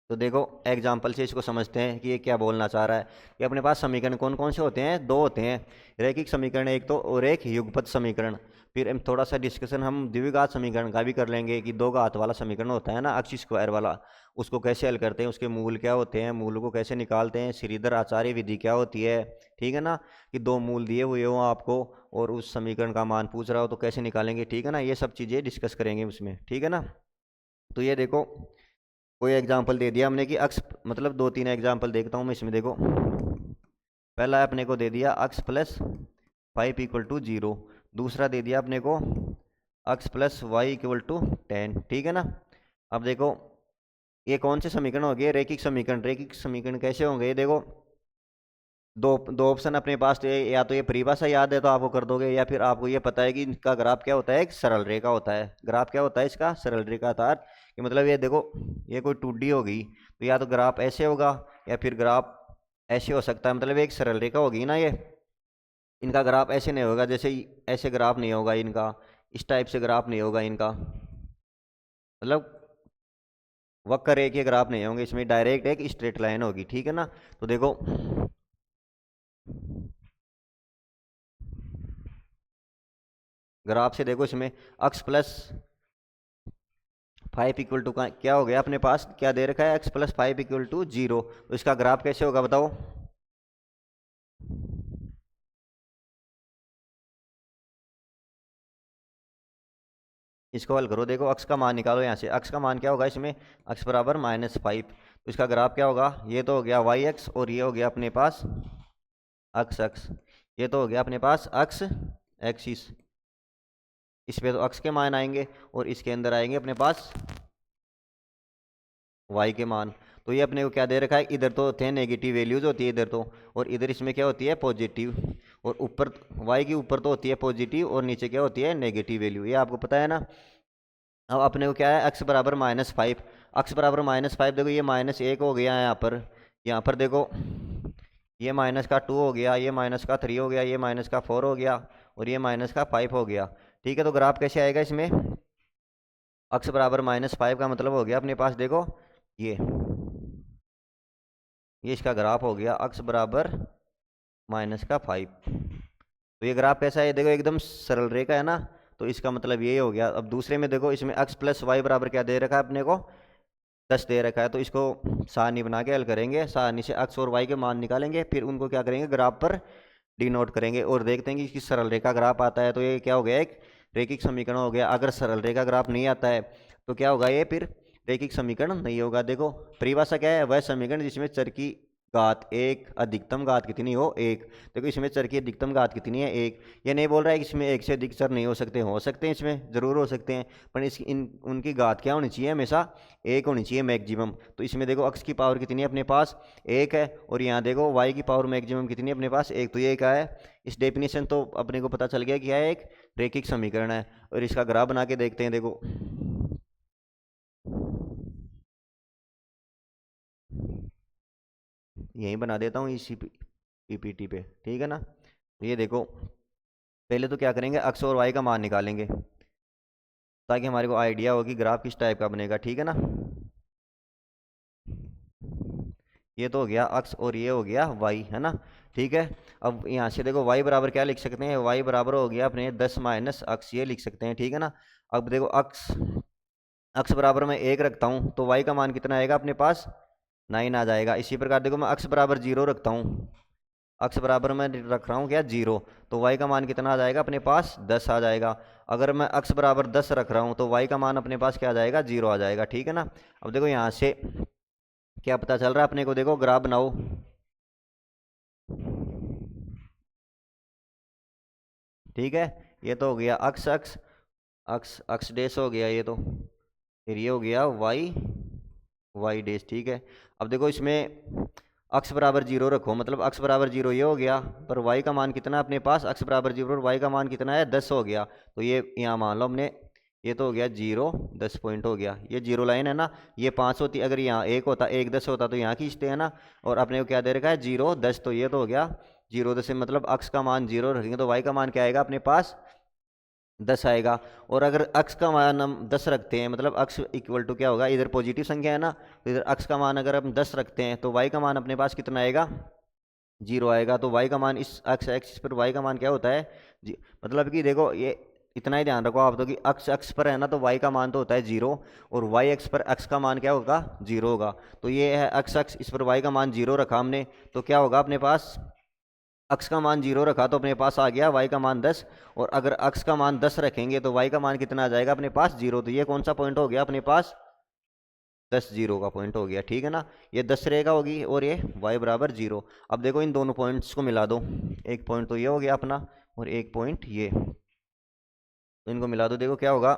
तो देखो एग्जाम्पल से इसको समझते हैं कि ये क्या बोलना चाह रहा है। कि अपने पास समीकरण कौन कौन से होते हैं? दो होते हैं रैखिक समीकरण, एक तो, और एक युगपत समीकरण। फिर हम थोड़ा सा डिस्कशन हम द्विघात समीकरण का भी कर लेंगे कि दो घात वाला समीकरण होता है ना, अक्ष स्क्वायर वाला, उसको कैसे हल करते हैं, उसके मूल क्या होते हैं, मूल को कैसे निकालते हैं, श्रीधर आचार्य विधि क्या होती है। ठीक है ना? कि दो मूल दिए हुए हो आपको और उस समीकरण का मान पूछ रहा हो तो कैसे निकालेंगे। ठीक है ना? ये सब चीज़ें डिस्कस करेंगे उसमें। ठीक है ना? तो ये देखो कोई एग्जाम्पल दे दिया हमने कि अक्स, मतलब दो तीन एग्जाम्पल देखता हूँ मैं इसमें। देखो पहला अपने को दे दिया अक्स प्लस 5 = 0। दूसरा दे दिया अपने को अक्स प्लस वाई =10। ठीक है ना? अब देखो ये कौन से समीकरण हो गए? रैखिक समीकरण। रैखिक समीकरण कैसे होंगे? ये देखो दो दो ऑप्शन अपने पास, तो या तो ये परिभाषा याद है तो आपको कर दोगे, या फिर आपको ये पता है कि इनका ग्राफ क्या होता है? एक सरल रेखा होता है। ग्राफ क्या होता है इसका? सरल रेखा था। कि मतलब ये देखो ये कोई 2D होगी तो या तो ग्राफ ऐसे होगा या फिर ग्राफ ऐसे हो सकता है। मतलब एक सरल रेखा होगी ना ये, इनका ग्राफ ऐसे नहीं होगा, जैसे ऐसे ग्राफ नहीं होगा इनका, इस टाइप से ग्राफ नहीं होगा इनका, मतलब वक्र रेखीय के ग्राफ नहीं होंगे इसमें, डायरेक्ट एक स्ट्रेट लाइन होगी। ठीक है ना? तो देखो ग्राफ से देखो इसमें अक्स प्लस 5 का क्या हो गया अपने पास? क्या दे रखा है? x +5 = 0। तो इसका ग्राफ कैसे होगा बताओ? इसको हल करो। देखो अक्स का मान निकालो यहाँ से। अक्स का मान क्या होगा इसमें? अक्स बराबर -5। तो इसका ग्राफ क्या होगा? ये तो हो गया वाई एक्स और ये हो गया अपने पास अक्स अक्स। ये तो हो गया अपने पास अक्स एक्सिस। इस पे तो अक्स के मान आएंगे और इसके अंदर आएंगे अपने पास वाई के मान। तो ये अपने को क्या दे रखा है? इधर तो थे नेगेटिव वैल्यूज होती है इधर तो, और इधर इसमें क्या होती है? पॉजिटिव। और ऊपर वाई के ऊपर तो होती है पॉजिटिव और नीचे क्या होती है? Negative value. ये आपको पता है ना? अब अपने को क्या है? x बराबर -5। x बराबर -5, देखो ये -1 हो गया है यहाँ पर देखो ये -2 हो गया, ये -3 हो गया, ये -4 हो गया और ये -5 हो गया। ठीक है? तो ग्राफ कैसे आएगा इसमें? x बराबर -5 का मतलब हो गया अपने पास, देखो ये इसका ग्राफ हो गया x बराबर -5। तो ये ग्राफ कैसा है? देखो एकदम सरल रेखा है ना, तो इसका मतलब ये हो गया। अब दूसरे में देखो इसमें x + y बराबर क्या दे रखा है अपने को? 10 दे रखा है। तो इसको सारणी बना के हल करेंगे, सारणी से x और y के मान निकालेंगे, फिर उनको क्या करेंगे? ग्राफ पर डिनोट करेंगे और देखते हैं कि इसकी सरल रेखा ग्राफ आता है तो ये क्या हो गया? एक रैखिक समीकरण हो गया। अगर सरल रेखा ग्राफ नहीं आता है तो क्या होगा? ये फिर रैखिक समीकरण नहीं होगा। देखो परिभाषा क्या है? वह समीकरण जिसमें चर की घात एक, अधिकतम घात कितनी हो एक। देखो इसमें चर की अधिकतम घात कितनी है एक। ये नहीं बोल रहा है कि इसमें एक से अधिक चर नहीं हो सकते हैं, इसमें ज़रूर हो सकते हैं, पर इस इन उनकी घात क्या होनी चाहिए, हमेशा एक होनी चाहिए मैक्सिमम। तो इसमें देखो x की पावर कितनी है अपने पास, एक है, और यहाँ देखो y की पावर मैक्सिमम कितनी है अपने पास, एक। तो ये क्या है, इस डेफिनेशन तो अपने को पता चल गया कि यह एक रैखिक समीकरण है। और इसका ग्राफ बना के देखते हैं। देखो यहीं बना देता हूँ इसी पीपीटी पे, ठीक है ना। तो ये देखो, पहले तो क्या करेंगे, x और y का मान निकालेंगे ताकि हमारे को आइडिया हो कि ग्राफ किस टाइप का बनेगा, ठीक है ना। ये तो हो गया x और ये हो गया y, है ना, ठीक है। अब यहाँ से देखो y बराबर क्या लिख सकते हैं, y बराबर हो गया अपने 10 माइनस x, ये लिख सकते हैं, ठीक है ना। अब देखो x बराबर मैं एक रखता हूँ तो y का मान कितना आएगा अपने पास, 9 आ जाएगा। इसी प्रकार देखो मैं x बराबर 0 रखता हूँ, x बराबर मैं रख रहा हूँ क्या 0, तो y का मान कितना आ जाएगा अपने पास 10 आ जाएगा। अगर मैं x बराबर 10 रख रहा हूँ तो y का मान अपने पास क्या आ जाएगा 0 आ जाएगा, ठीक है ना। अब देखो यहाँ से क्या पता चल रहा है अपने को, देखो ग्राफ बनाओ। ठीक है, ये तो हो गया अक्स अक्स अक्स अक्स डेस हो गया ये तो, फिर ये हो गया वाई डेस, ठीक है। अब देखो इसमें अक्स बराबर 0 रखो, मतलब अक्स बराबर 0 ये हो गया, पर वाई का मान कितना है अपने पास, अक्स बराबर 0 और वाई का मान कितना है 10 हो गया। तो ये यहाँ मान लो हमने, ये तो हो गया 0 10 पॉइंट हो गया, ये 0 लाइन है ना, ये 5 होती, अगर यहाँ एक होता, 1 10 होता तो यहाँ खींचते हैं ना, और अपने को क्या दे रखा है 0 10, तो ये तो हो गया 0 10 से मतलब अक्स का मान 0 रखेंगे तो वाई का मान क्या आएगा अपने पास 10 आएगा। और अगर अक्स का मान हम 10 रखते हैं, मतलब अक्स इक्वल टू क्या होगा, इधर पॉजिटिव संख्या है ना, तो इधर अक्स का मान अगर हम 10 रखते हैं तो वाई का मान अपने पास कितना आएगा 0 आएगा। तो वाई का मान इस अक्स एक्सिस पर वाई का मान क्या होता है मतलब कि देखो ये इतना ही ध्यान रखो आप तो कि अक्स अक्स पर है ना, तो वाई का मान तो होता है 0, और वाई एक्स पर अक्स का मान क्या होगा 0 होगा। तो ये है अक्स अक्स, इस पर वाई का मान 0 रखा हमने, तो क्या होगा अपने पास, अक्स का मान 0 रखा तो अपने पास आ गया वाई का मान 10, और अगर अक्स का मान 10 रखेंगे तो वाई का मान कितना आ जाएगा अपने पास 0। तो ये कौन सा पॉइंट हो गया अपने पास 10 0 का पॉइंट हो गया, ठीक है ना। ये 10 रेखा होगी और ये y बराबर 0। अब देखो इन दोनों पॉइंट्स को मिला दो, एक पॉइंट तो ये हो गया अपना और एक पॉइंट ये, तो इनको मिला दो, देखो क्या होगा,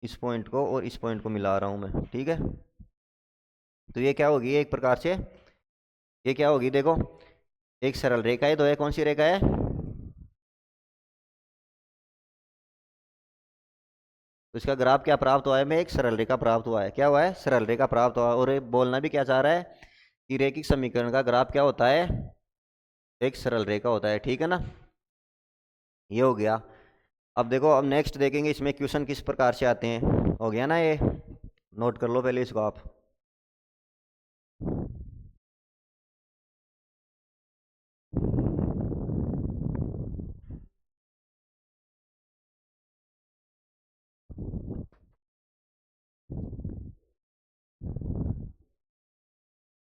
इस पॉइंट को और इस पॉइंट को मिला रहा हूं मैं, ठीक है। तो ये क्या होगी एक प्रकार से, ये क्या होगी देखो, एक सरल रेखा है, तो है कौन सी रेखा है, तो इसका ग्राफ क्या प्राप्त हुआ है, में एक सरल रेखा प्राप्त हुआ है, क्या हुआ है सरल रेखा प्राप्त हुआ है। और ये बोलना भी क्या चाह रहा है कि रैखिक समीकरण का ग्राफ क्या होता है, एक सरल रेखा होता है, ठीक है ना। ये हो गया। अब देखो, अब नेक्स्ट देखेंगे इसमें क्वेश्चन किस प्रकार से आते हैं, हो गया ना ये, नोट कर लो पहले इसको आप।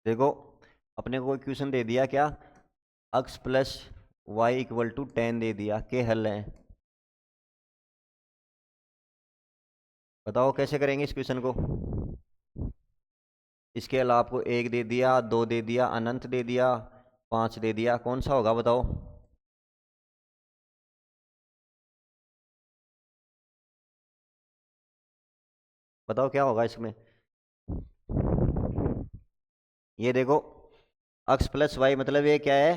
देखो अपने को कोई क्वेश्चन दे दिया क्या, x plus y equal to 10 दे दिया, के हल है, बताओ कैसे करेंगे इस क्वेश्चन को। इसके अलावा आपको एक दे दिया, दो दे दिया, अनंत दे दिया, 5 दे दिया, कौन सा होगा बताओ। बताओ क्या होगा इसमें, ये देखो x प्लस वाई मतलब ये क्या है,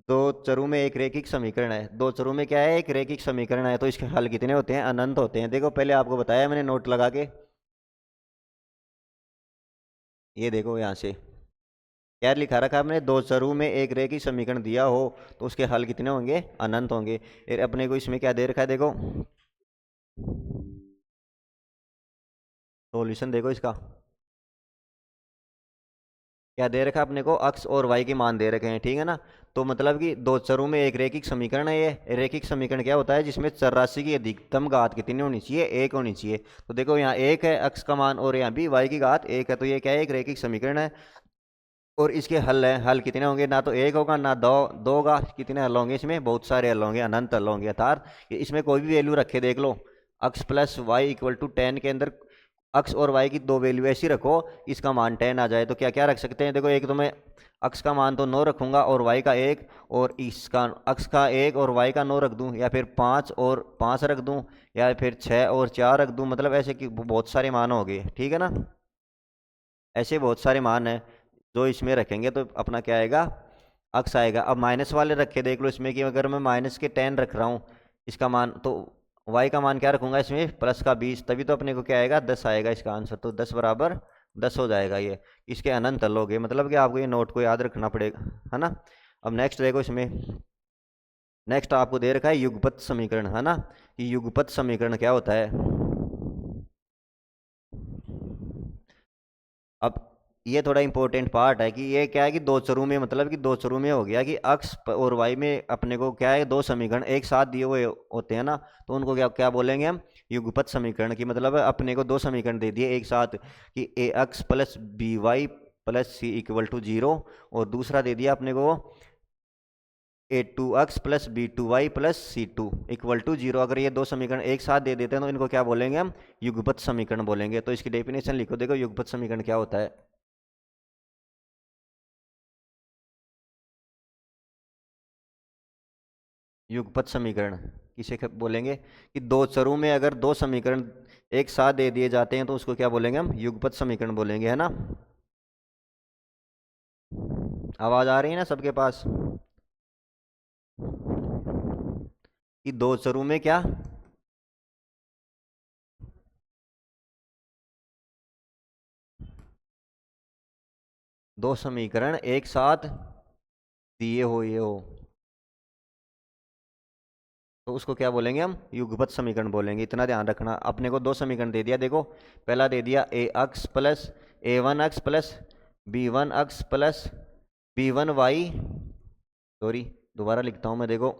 दो चरों में एक रैखिक समीकरण है, दो चरों में क्या है एक रैखिक समीकरण है, तो इसके हल कितने होते हैं अनंत होते हैं। देखो पहले आपको बताया मैंने नोट लगा के, ये देखो यहाँ से क्या लिखा रखा है हमने, दो चरों में एक रैखिक समीकरण दिया हो तो उसके हल कितने होंगे अनंत होंगे। फिर अपने को इसमें क्या दे रखा है देखो, सॉल्यूशन देखो इसका क्या दे रखा है अपने को, x और y के मान दे रखे हैं, ठीक है ना। तो मतलब कि दो चरों में एक रैखिक समीकरण है, ये रैखिक समीकरण क्या होता है जिसमें चर राशि की अधिकतम घात कितनी होनी चाहिए, एक होनी चाहिए। तो देखो यहाँ एक है x का मान और यहाँ भी y की घात एक है, तो ये क्या है एक रैखिक समीकरण है। और इसके हल है, हल कितने होंगे, ना तो एक होगा ना दो होगा, कितने हल होंगे इसमें, बहुत सारे हल होंगे, अनंत हल होंगे, अर्थात इसमें कोई भी वैल्यू रखे देख लो, x plus y equal to 10 के अंदर x और y की दो वैल्यू ऐसी रखो इसका मान 10 आ जाए। तो क्या क्या रख सकते हैं, देखो एक तो मैं x का मान तो 9 रखूंगा और y का 1, और इसका x का 1 और y का 9 रख दूं, या फिर 5 और 5 रख दूं, या फिर 6 और 4 रख दूं, मतलब ऐसे कि बहुत सारे मान हो गए, ठीक है ना। ऐसे बहुत सारे मान हैं जो इसमें रखेंगे तो अपना क्या आएगा, x आएगा। अब माइनस वाले रखे देख लो इसमें कि अगर मैं माइनस के 10 रख रहा हूँ इसका मान, तो y का मान क्या रखूंगा इसमें प्लस का 20, तभी तो अपने को क्या आएगा 10 आएगा इसका आंसर। तो 10 बराबर 10 हो जाएगा ये। इसके अनंत हल हो गए, मतलब कि आपको ये नोट को याद रखना पड़ेगा, है ना। अब नेक्स्ट देखो इसमें, नेक्स्ट आपको दे रखा है युगपत समीकरण, है ना। कि युगपत समीकरण क्या होता है। अब ये थोड़ा इंपॉर्टेंट पार्ट है कि ये क्या है कि दो चरों में, मतलब कि दो चरों में हो गया कि x और y में अपने को क्या है दो समीकरण एक साथ दिए हुए होते हैं ना, तो उनको क्या क्या बोलेंगे हम, युगपत समीकरण। की मतलब अपने को दो समीकरण दे दिए एक साथ कि ax plus b y plus c equal to 0, और दूसरा दे दिया अपने को a2x plus b2y plus c2 equal to 0। अगर ये दो समीकरण एक साथ दे देते हैं तो इनको क्या बोलेंगे हम, युगपत समीकरण बोलेंगे। तो इसकी डेफिनेशन लिखो, देखो युगपत समीकरण क्या होता है। युगपत समीकरण किसे बोलेंगे कि दो चरों में अगर दो समीकरण एक साथ दे दिए जाते हैं तो उसको क्या बोलेंगे हम, युगपत समीकरण बोलेंगे, है ना। आवाज आ रही है ना सबके पास, कि दो चरों में क्या, दो समीकरण एक साथ दिए हो ये हो, तो उसको क्या बोलेंगे हम, युगपत समीकरण बोलेंगे। इतना ध्यान रखना। अपने को दो समीकरण दे दिया, देखो पहला दे दिया a x plus a one x plus b one x plus b one y, sorry दोबारा लिखता हूं मैं, देखो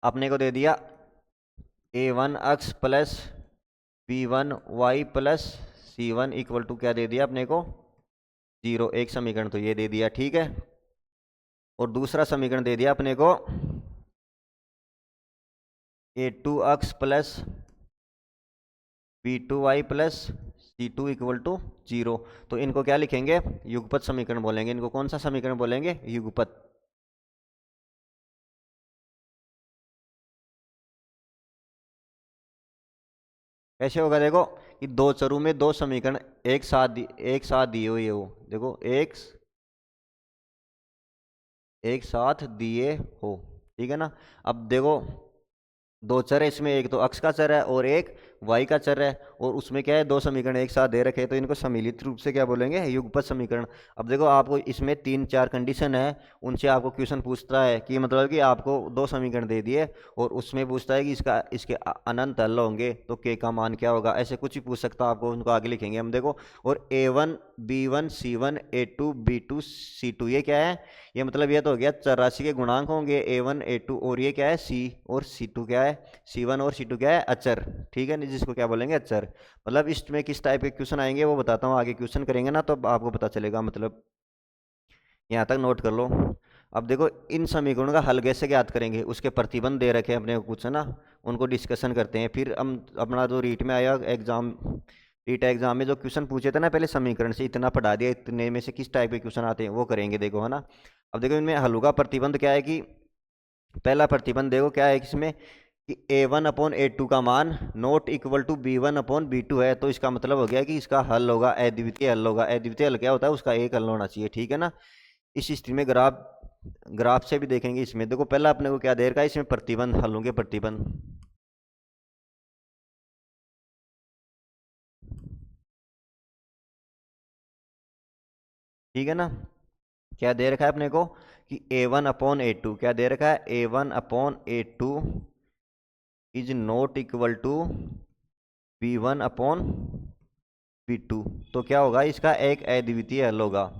अपने को दे दिया a one x plus b one y plus c one equal to क्या दे दिया अपने को 0, एक समीकरण तो ये दे दिया, ठीक है। और दूसरा समीकरण दे दिया अपने को a two x plus b two y plus c two equal to 0। तो इनको क्या लिखेंगे, युगपत समीकरण बोलेंगे। इनको कौन सा समीकरण बोलेंगे, युगपत। कैसे होगा, देखो कि दो चरों में दो समीकरण एक साथ दिए हुए हो, देखो एक साथ दिए हो, ठीक है ना। अब देखो दो चर है इसमें, एक तो अक्ष का चर है और एक वाई का चर है, और उसमें क्या है दो समीकरण एक साथ दे रखे हैं, तो इनको सम्मिलित रूप से क्या बोलेंगे, युगपत समीकरण। अब देखो आपको इसमें 3-4 कंडीशन है, उनसे आपको क्वेश्चन पूछता है कि मतलब कि आपको दो समीकरण दे दिए और उसमें पूछता है कि इसके अनंत हल होंगे तो के का मान क्या होगा, ऐसे कुछ ही पूछ सकता है आपको, उनको आगे लिखेंगे हम। देखो और a1 b1 c1 a2 b2 c2 ये क्या है, ये मतलब ये तो हो गया चर राशि के गुणांक होंगे a1 a2, और ये क्या है c और c2 क्या है, c1 और c2 क्या है, अचर, ठीक है, जिसको क्या बोलेंगे अचर। मतलब इसमें किस टाइप के क्वेश्चन आएंगे वो बताता हूँ, आगे क्वेश्चन करेंगे ना तो आपको पता चलेगा। मतलब यहाँ तक नोट कर लो। अब देखो इन समीकरणों का हल कैसे ज्ञात करेंगे, उसके प्रतिबंध दे रखे हैं अपने को कुछ, है ना, उनको डिस्कशन करते हैं। फिर हम अपना जो रीट में आया एग्जाम, रीट एग्जाम में जो क्वेश्चन पूछे थे ना पहले समीकरण से इतना पढ़ा दिया, इतने में से किस टाइप के क्वेश्चन आते हैं वो करेंगे, देखो, है ना। अब देखो इनमें हल का प्रतिबंध क्या है कि पहला प्रतिबंध देखो क्या है इसमें कि a1/a2 का मान नॉट इक्वल टू b1/b2 है, तो इसका मतलब हो गया कि इसका हल होगा अद्वितीय हल होगा। अद्वितीय हल क्या होता है, उसका एक हल होना चाहिए, ठीक है ना। इस स्थिति में ग्राफ ग्राफ से भी देखेंगे। इसमें देखो पहला अपने को क्या दे रखा है, इसमें प्रतिबंध, हल होंगे प्रतिबंध, ठीक है ना। क्या दे रखा है अपने को कि a1/a2, क्या दे रखा है, a1/a2 is not equal to b1/b2, तो क्या होगा, इसका एक अद्वितीय हल होगा।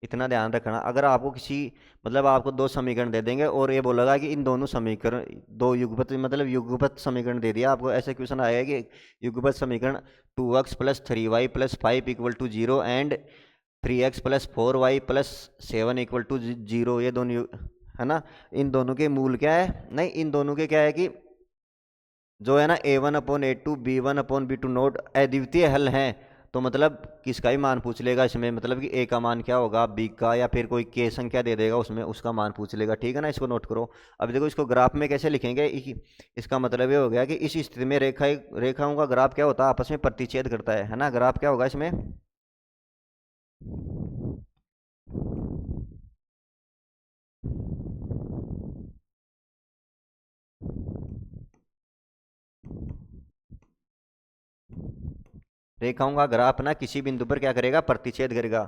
इतना ध्यान रखना। अगर आपको किसी, मतलब आपको दो समीकरण दे देंगे और ये बोलेगा कि इन दोनों समीकरण, दो युगपत, मतलब युगपत समीकरण दे दिया आपको, ऐसे क्वेश्चन आएगा कि युगपत समीकरण 2x plus 3y plus 5 equal to 0 and 3x plus 4y plus 7 equal to 0, ये दोनों है ना। इन दोनों के मूल क्या है, नहीं इन दोनों के क्या है कि जो है ना a1/a2 b1/b2 नोट अद्वितीय हल हैं। तो मतलब किसका ही मान पूछ लेगा इसमें, मतलब कि a का मान क्या होगा, b का, या फिर कोई k संख्या दे देगा उसमें उसका मान पूछ लेगा, ठीक है ना। इसको नोट करो। अब देखो इसको ग्राफ में कैसे लिखेंगे, इसका मतलब ये हो गया कि इस स्थिति में रेखाओं का ग्राफ क्या होता है, आपस में प्रतिच्छेद करता है ना। ग्राफ क्या होगा इसमें, रेखाओं का ग्राफ ना किसी बिंदु पर क्या करेगा, प्रतिच्छेद करेगा।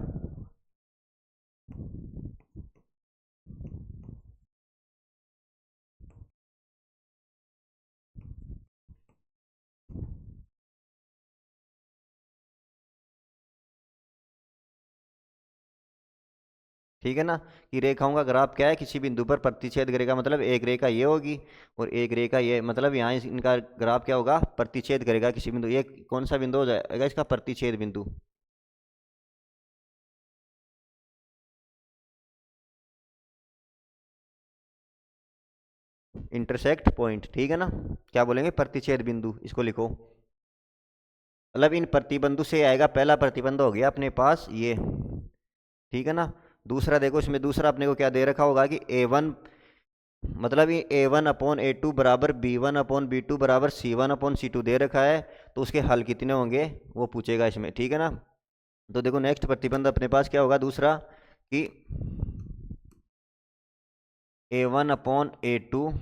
ठीक है ना, कि रेखाओं का ग्राफ क्या है, किसी बिंदु पर प्रतिच्छेद करेगा, मतलब एक रेखा ये होगी और एक रेखा ये, मतलब यहाँ इनका ग्राफ क्या होगा, प्रतिच्छेद करेगा किसी बिंदु। ये कौन सा बिंदु हो जाएगा इसका, प्रतिच्छेद बिंदु, इंटरसेक्ट पॉइंट, ठीक है ना। क्या बोलेंगे, प्रतिच्छेद बिंदु, इसको लिखो। मतलब इन प्रतिबंधों से आएगा, पहला प्रतिबंध हो गया अपने पास ये, ठीक है ना। दूसरा देखो इसमें, दूसरा अपने को क्या दे रखा होगा कि a1, मतलब ये a1/a2 बराबर b1/b2 बराबर c1/c2 दे रखा है। तो उसके हल कितने होंगे वो पूछेगा इसमें, ठीक है ना। तो देखो नेक्स्ट प्रतिबंध अपने पास क्या होगा दूसरा, कि a1/a2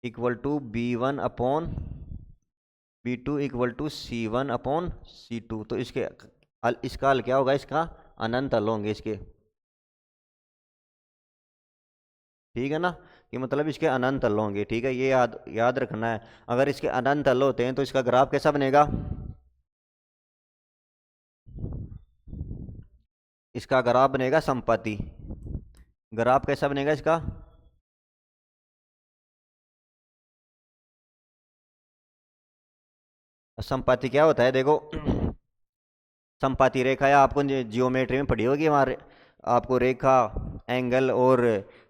equal to b1/b2 equal to c1/c2। तो इसका हल क्या होगा, इसका अनंत हल होंगे इसके, ठीक है ना। कि मतलब इसके अनंत हल होंगे, ठीक है, ये याद याद रखना है। अगर इसके अनंत हल होते हैं तो इसका ग्राफ कैसा बनेगा, इसका ग्राफ बनेगा संपत्ति। ग्राफ कैसा बनेगा इसका, संपत्ति क्या होता है देखो, संपाती रेखा है, आपको जियोमेट्री में पढ़ी होगी, हमारे आपको रेखा, एंगल और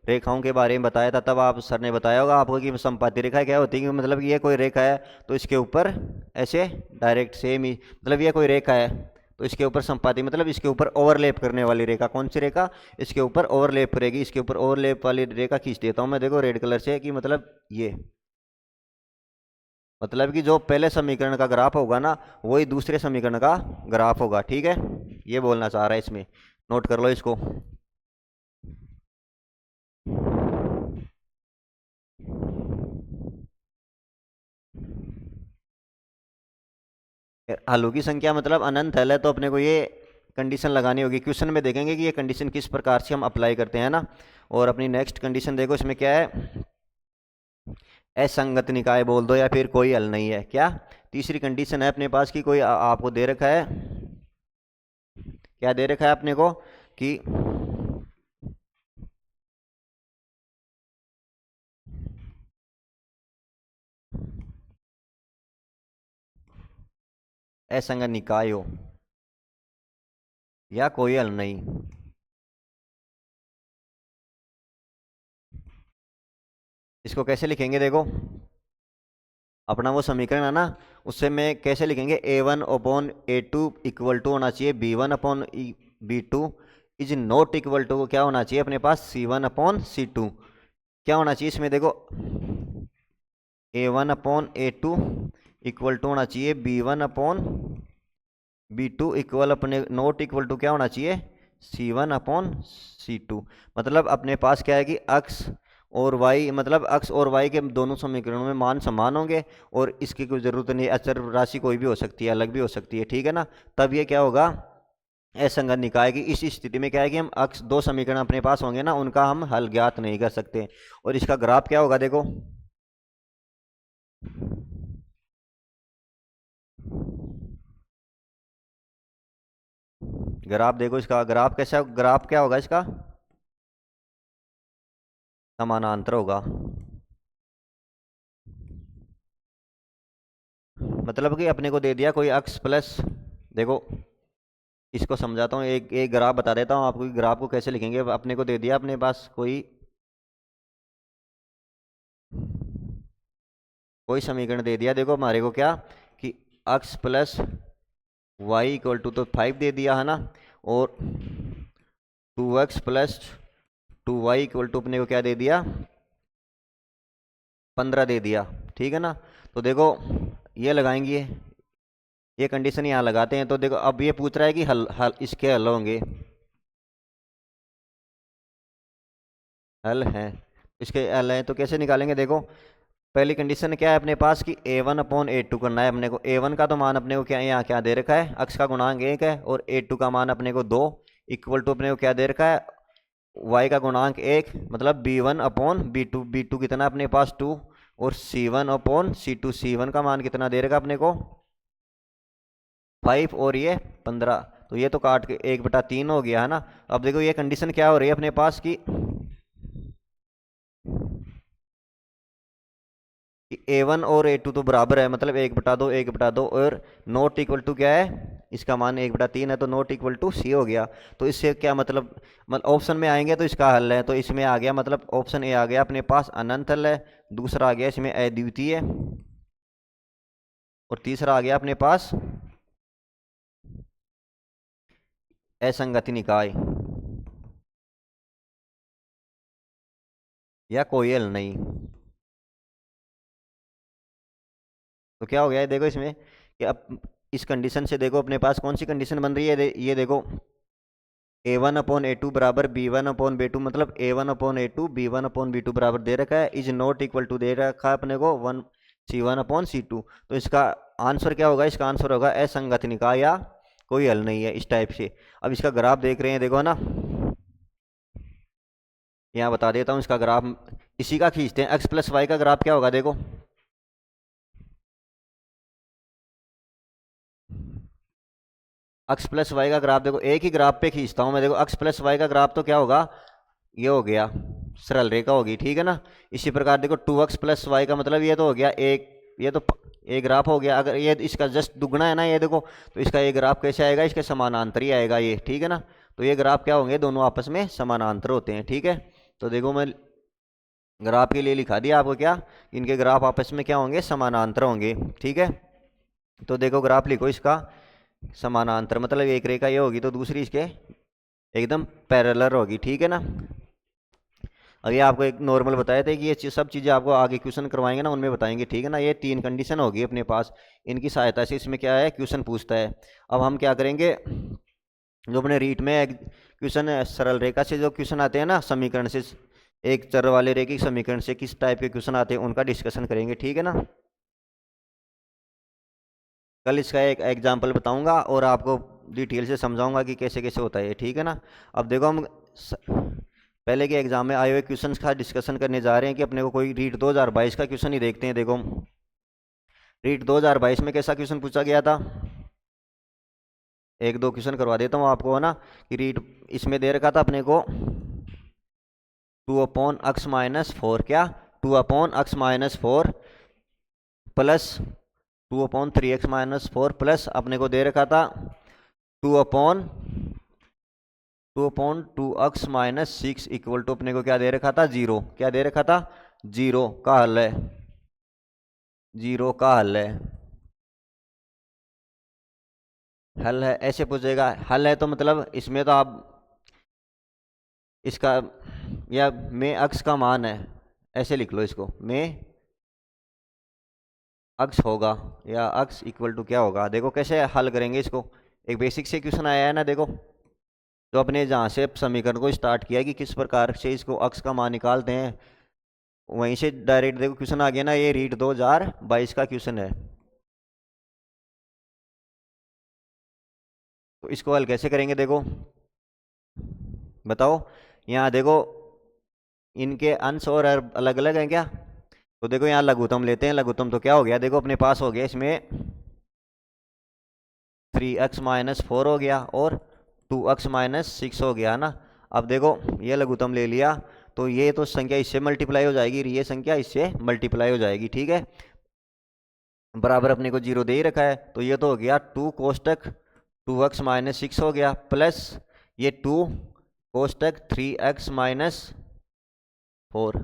रेखाओं के बारे में बताया था, तब आप सर ने बताया होगा आपको कि संपाती रेखा क्या होती है। कि मतलब ये कोई रेखा है तो इसके ऊपर ऐसे डायरेक्ट सेम ही, मतलब ये कोई रेखा है तो इसके ऊपर संपाती, मतलब इसके ऊपर ओवरलैप करने वाली रेखा, कौन सी रेखा, इसके ऊपर ओवरलैप करेगी, इसके ऊपर ओवरलैप वाली रेखा खींच देता हूँ मैं, देखो रेड कलर से, कि मतलब ये, मतलब कि जो पहले समीकरण का ग्राफ होगा ना वही दूसरे समीकरण का ग्राफ होगा, ठीक है। ये बोलना चाह रहा है इसमें, नोट कर लो इसको। हलों की संख्या मतलब अनंत हल है, तो अपने को ये कंडीशन लगानी होगी। क्वेश्चन में देखेंगे कि ये कंडीशन किस प्रकार से हम अप्लाई करते हैं ना। और अपनी नेक्स्ट कंडीशन देखो, इसमें क्या है, असंगत निकाय बोल दो या फिर कोई हल नहीं है क्या। तीसरी कंडीशन है अपने पास कि कोई आपको दे रखा है, क्या दे रखा है अपने को, कि असंगत निकाय हो या कोई हल नहीं। इसको कैसे लिखेंगे देखो, अपना वो समीकरण है ना, उससे में कैसे लिखेंगे, a1/a2 इक्वल टू होना चाहिए b1/b2 is not equal to क्या होना चाहिए अपने पास, c1/c2। क्या होना चाहिए इसमें देखो, a1/a2 इक्वल टू होना चाहिए b1/b2 इक्वल अपने नॉट इक्वल टू क्या होना चाहिए, c1/c2। मतलब अपने पास क्या है कि अक्स और वाई, मतलब अक्स और वाई के दोनों समीकरणों में मान समान होंगे, और इसकी कोई ज़रूरत नहीं, अचर राशि कोई भी हो सकती है, अलग भी हो सकती है, ठीक है ना। तब ये क्या होगा, असंगत निकाय की। इस स्थिति में क्या है कि हम अक्स, दो समीकरण अपने पास होंगे ना, उनका हम हल ज्ञात नहीं कर सकते। और इसका ग्राफ क्या होगा देखो, ग्राफ देखो, इसका ग्राफ कैसा, ग्राफ क्या होगा इसका, समानांतर होगा। मतलब कि अपने को दे दिया कोई अक्स प्लस, देखो इसको समझाता हूँ, एक एक ग्राफ बता देता हूँ आपको कि ग्राफ को कैसे लिखेंगे। अपने को दे दिया अपने पास कोई समीकरण दे दिया, देखो हमारे को क्या कि x plus y equal to तो 5 दे दिया है ना, और 2x plus 2y equal to अपने को क्या दे दिया, 15 दे दिया, ठीक है ना। तो देखो ये लगाएंगे, ये कंडीशन यहाँ लगाते हैं। तो देखो अब ये पूछ रहा है कि हल इसके हल होंगे, हल हैं, इसके हल हैं तो कैसे निकालेंगे। देखो पहली कंडीशन क्या है अपने पास कि a1/a2 करना है अपने को। a1 का तो मान अपने को क्या यहाँ क्या दे रखा है, अक्ष का गुणांक 1 है, और a2 का मान अपने को 2 इक्वल टू अपने को क्या दे रखा है, y का गुणांक 1 मतलब b1/b2। b2 कितना अपने पास 2, और c1/c2। c1 का मान कितना दे रखा अपने को 5, और ये 15। तो ये तो काट के 1/3 हो गया है ना। अब देखो ये कंडीशन क्या हो रही है अपने पास कि a1 और a2 तो बराबर है, मतलब 1/2 1/2, और नॉट इक्वल टू क्या है, इसका मान 1/3 है, तो नॉट इक्वल टू सी हो गया। तो इससे क्या मतलब ऑप्शन में आएंगे तो इसका हल है, तो इसमें आ गया मतलब ऑप्शन ए आ गया अपने पास अनंत हल है, दूसरा आ गया इसमें अद्वितीय, और तीसरा आ गया अपने पास असंगति निकाय, या कोई हल नहीं। तो क्या हो गया है देखो इसमें कि अब इस कंडीशन से देखो अपने पास कौन सी कंडीशन बन रही है, ये देखो a1/a2 बराबर b1/b2, मतलब a1/a2 b1/b2 बराबर दे रखा है, इज नॉट इक्वल टू दे रखा है अपने को c1/c2। तो इसका आंसर क्या होगा, इसका आंसर होगा असंगत निकाय या कोई हल नहीं है, इस टाइप से। अब इसका ग्राफ देख रहे हैं, देखो ना यहाँ बता देता हूँ इसका ग्राफ, इसी का खींचते हैं। x प्लस वाई का ग्राफ क्या होगा, देखो x प्लस वाई का ग्राफ, देखो एक ही ग्राफ पे खींचता हूँ मैं। देखो x प्लस वाई का ग्राफ तो क्या होगा, ये हो गया सरल रेखा होगी, ठीक है ना। इसी प्रकार देखो 2x प्लस वाई का मतलब ये तो हो गया एक, ये तो एक ग्राफ हो गया। अगर ये इसका जस्ट दुगना है ना ये देखो, तो इसका ये ग्राफ कैसे आएगा, इसके समानांतर ही आएगा ये, ठीक है ना। तो ये ग्राफ क्या होंगे, दोनों आपस में समानांतर होते हैं, ठीक है। तो देखो मैं ग्राफ के लिए लिखा दिया आपको क्या, इनके ग्राफ आपस में क्या होंगे, समानांतर होंगे, ठीक है। तो देखो ग्राफ लिखो इसका समानांतर, मतलब एक रेखा ये होगी तो दूसरी इसके एकदम पैरेलल होगी, ठीक है ना। अब ये आपको एक नॉर्मल बताए थे कि ये सब चीज़ें आपको आगे क्वेश्चन करवाएंगे ना उनमें बताएंगे, ठीक है ना। ये 3 कंडीशन होगी अपने पास, इनकी सहायता से इसमें क्या है क्वेश्चन पूछता है। अब हम क्या करेंगे, जो अपने रीट में क्वेश्चन सरल रेखा से जो क्वेश्चन आते हैं ना, समीकरण से, एक चर वाले रेखिक समीकरण से किस टाइप के क्वेश्चन आते हैं उनका डिस्कशन करेंगे, ठीक है ना। कल इसका एक एग्जाम्पल बताऊंगा और आपको डिटेल से समझाऊंगा कि कैसे कैसे होता है, ठीक है ना। अब देखो हम पहले के एग्जाम में आए हुए क्वेश्चंस का डिस्कशन करने जा रहे हैं कि अपने को कोई रीट 2022 का क्वेश्चन ही देखते हैं। देखो रीट 2022 में कैसा क्वेश्चन पूछा गया था, एक दो क्वेश्चन करवा देता हूँ आपको, है ना। कि रीट इसमें दे रखा था अपने को 2/x-4, क्या 2/x-4 प्लस 2/3x-4 प्लस अपने को दे रखा था 2/2x-6 इक्वल टू अपने को क्या दे रखा था 0। क्या दे रखा था, 0 का हल है, 0 का हल है, हल है ऐसे पूछेगा। हल है तो मतलब इसमें तो आप इसका या में अक्ष का मान है, ऐसे लिख लो इसको, में अक्ष होगा या अक्ष इक्वल टू क्या होगा। देखो कैसे हल करेंगे इसको, एक बेसिक से क्वेश्चन आया है ना। देखो तो अपने जहाँ से समीकरण को स्टार्ट किया कि किस प्रकार से इसको अक्ष का मान निकालते हैं, वहीं से डायरेक्ट देखो क्वेश्चन आ गया ना। ये रीट 2022 का क्वेश्चन है, तो इसको हल कैसे करेंगे देखो बताओ। यहाँ देखो इनके अंश और अलग अलग हैं क्या, तो देखो यहाँ लघुत्तम लेते हैं। लघुत्तम तो क्या हो गया, देखो अपने पास हो गया इसमें 3x-4 हो गया और 2x-6 हो गया ना। अब देखो ये लघुत्तम ले लिया तो ये तो संख्या इससे मल्टीप्लाई हो जाएगी, ये संख्या इससे मल्टीप्लाई हो जाएगी, ठीक है। बराबर अपने को 0 दे ही रखा है, तो ये तो हो गया 2 कोष्टक 2x माइनस 6 हो गया प्लस ये 2 कोष्टक 3x माइनस 4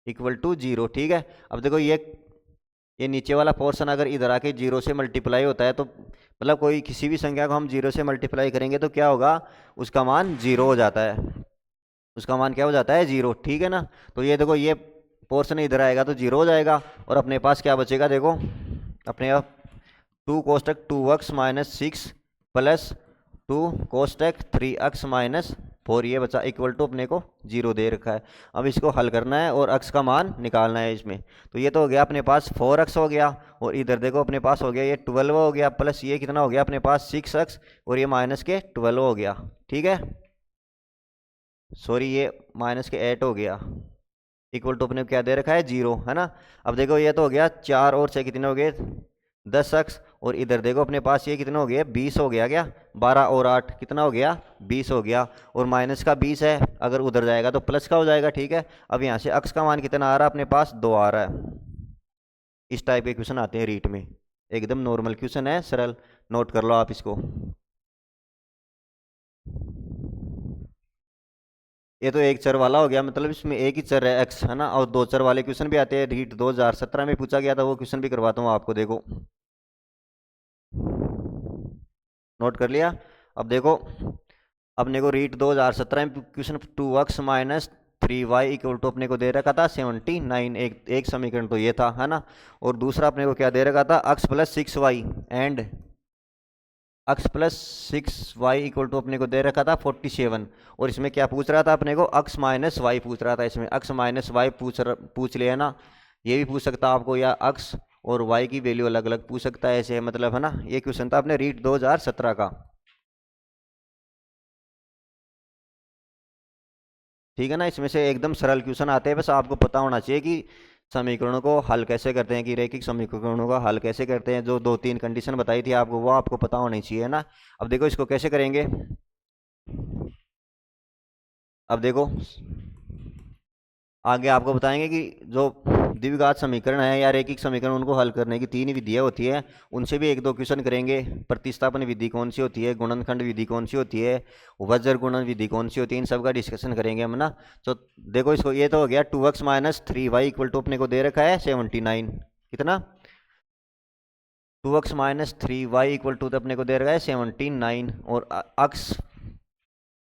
इक्वल टू 0। ठीक है, अब देखो ये नीचे वाला पोर्शन अगर इधर आके 0 से मल्टीप्लाई होता है तो मतलब कोई किसी भी संख्या को हम 0 से मल्टीप्लाई करेंगे तो क्या होगा, उसका मान 0 हो जाता है, उसका मान क्या हो जाता है 0। ठीक है ना, तो ये देखो ये पोर्शन इधर आएगा तो 0 हो जाएगा और अपने पास क्या बचेगा, देखो अपने आप 2 कोष्टक 2x minus 6 plus 2 कोष्टक 3x minus 4 ये बचा इक्वल टू अपने को 0 दे रखा है। अब इसको हल करना है और x का मान निकालना है इसमें। तो ये तो हो गया अपने पास 4x हो गया और इधर देखो अपने पास हो गया ये 12 हो गया प्लस ये कितना हो गया अपने पास 6x और ये माइनस के 12 हो गया। ठीक है, सॉरी ये माइनस के 8 हो गया इक्वल टू अपने को क्या दे रखा है 0, है ना। अब देखो ये तो हो गया 4 और 6 कितने हो गए 10x और इधर देखो अपने पास ये कितना हो गया 20 हो गया, क्या 12 और 8 कितना हो गया 20 हो गया और माइनस का 20 है, अगर उधर जाएगा तो प्लस का हो जाएगा। ठीक है, अब यहाँ से x का मान कितना आ रहा है अपने पास 2 आ रहा है। इस टाइप के क्वेश्चन आते हैं रीट में, एकदम नॉर्मल क्वेश्चन है, सरल, नोट कर लो आप इसको। ये तो एक चर वाला हो गया, मतलब इसमें एक ही चर है x, है ना। और दो चर वाले क्वेश्चन भी आते हैं, रीट 2017 में पूछा गया था, वो क्वेश्चन भी करवाता हूँ आपको, देखो नोट कर लिया। अब देखो अपने को रीट 2017 में question 2x minus 3y equal to अपने को दे रखा था 79, एक समीकरण तो ये था, है ना। और दूसरा अपने को क्या दे रखा था x plus 6y and x plus 6y equal to अपने को दे रखा था 47। और इसमें क्या पूछ रहा था अपने को x माइनस वाई पूछ रहा था, इसमें x माइनस वाई पूछ लिया ना। ये भी पूछ सकता आपको, या x और y की वैल्यू अलग अलग पूछ सकता है ऐसे, मतलब है ना। ये क्वेश्चन था अपने रीट 2017 का। ठीक है ना, इसमें से एकदम सरल क्वेश्चन आते हैं, बस आपको पता होना चाहिए कि समीकरणों को हल कैसे करते हैं, कि रैखिक समीकरणों का हल कैसे करते हैं। जो 2-3 कंडीशन बताई थी आपको वो आपको पता होनी चाहिए ना। अब देखो इसको कैसे करेंगे, अब देखो आगे आपको बताएंगे कि जो द्विघात समीकरण है या रैखिक समीकरण उनको हल करने की 3 विधियां होती है, उनसे भी 1-2 क्वेश्चन करेंगे। प्रतिस्थापन विधि कौन सी होती है, गुणनखंड विधि कौन सी होती है, वज्र गुणन विधि कौन सी होती है, इन सब का डिस्कशन करेंगे हम ना। तो देखो इसको, ये तो हो गया 2x minus 3y equal to अपने को दे रखा है 79, कितना 2x minus 3y equal to अपने को दे रखा है 79 और x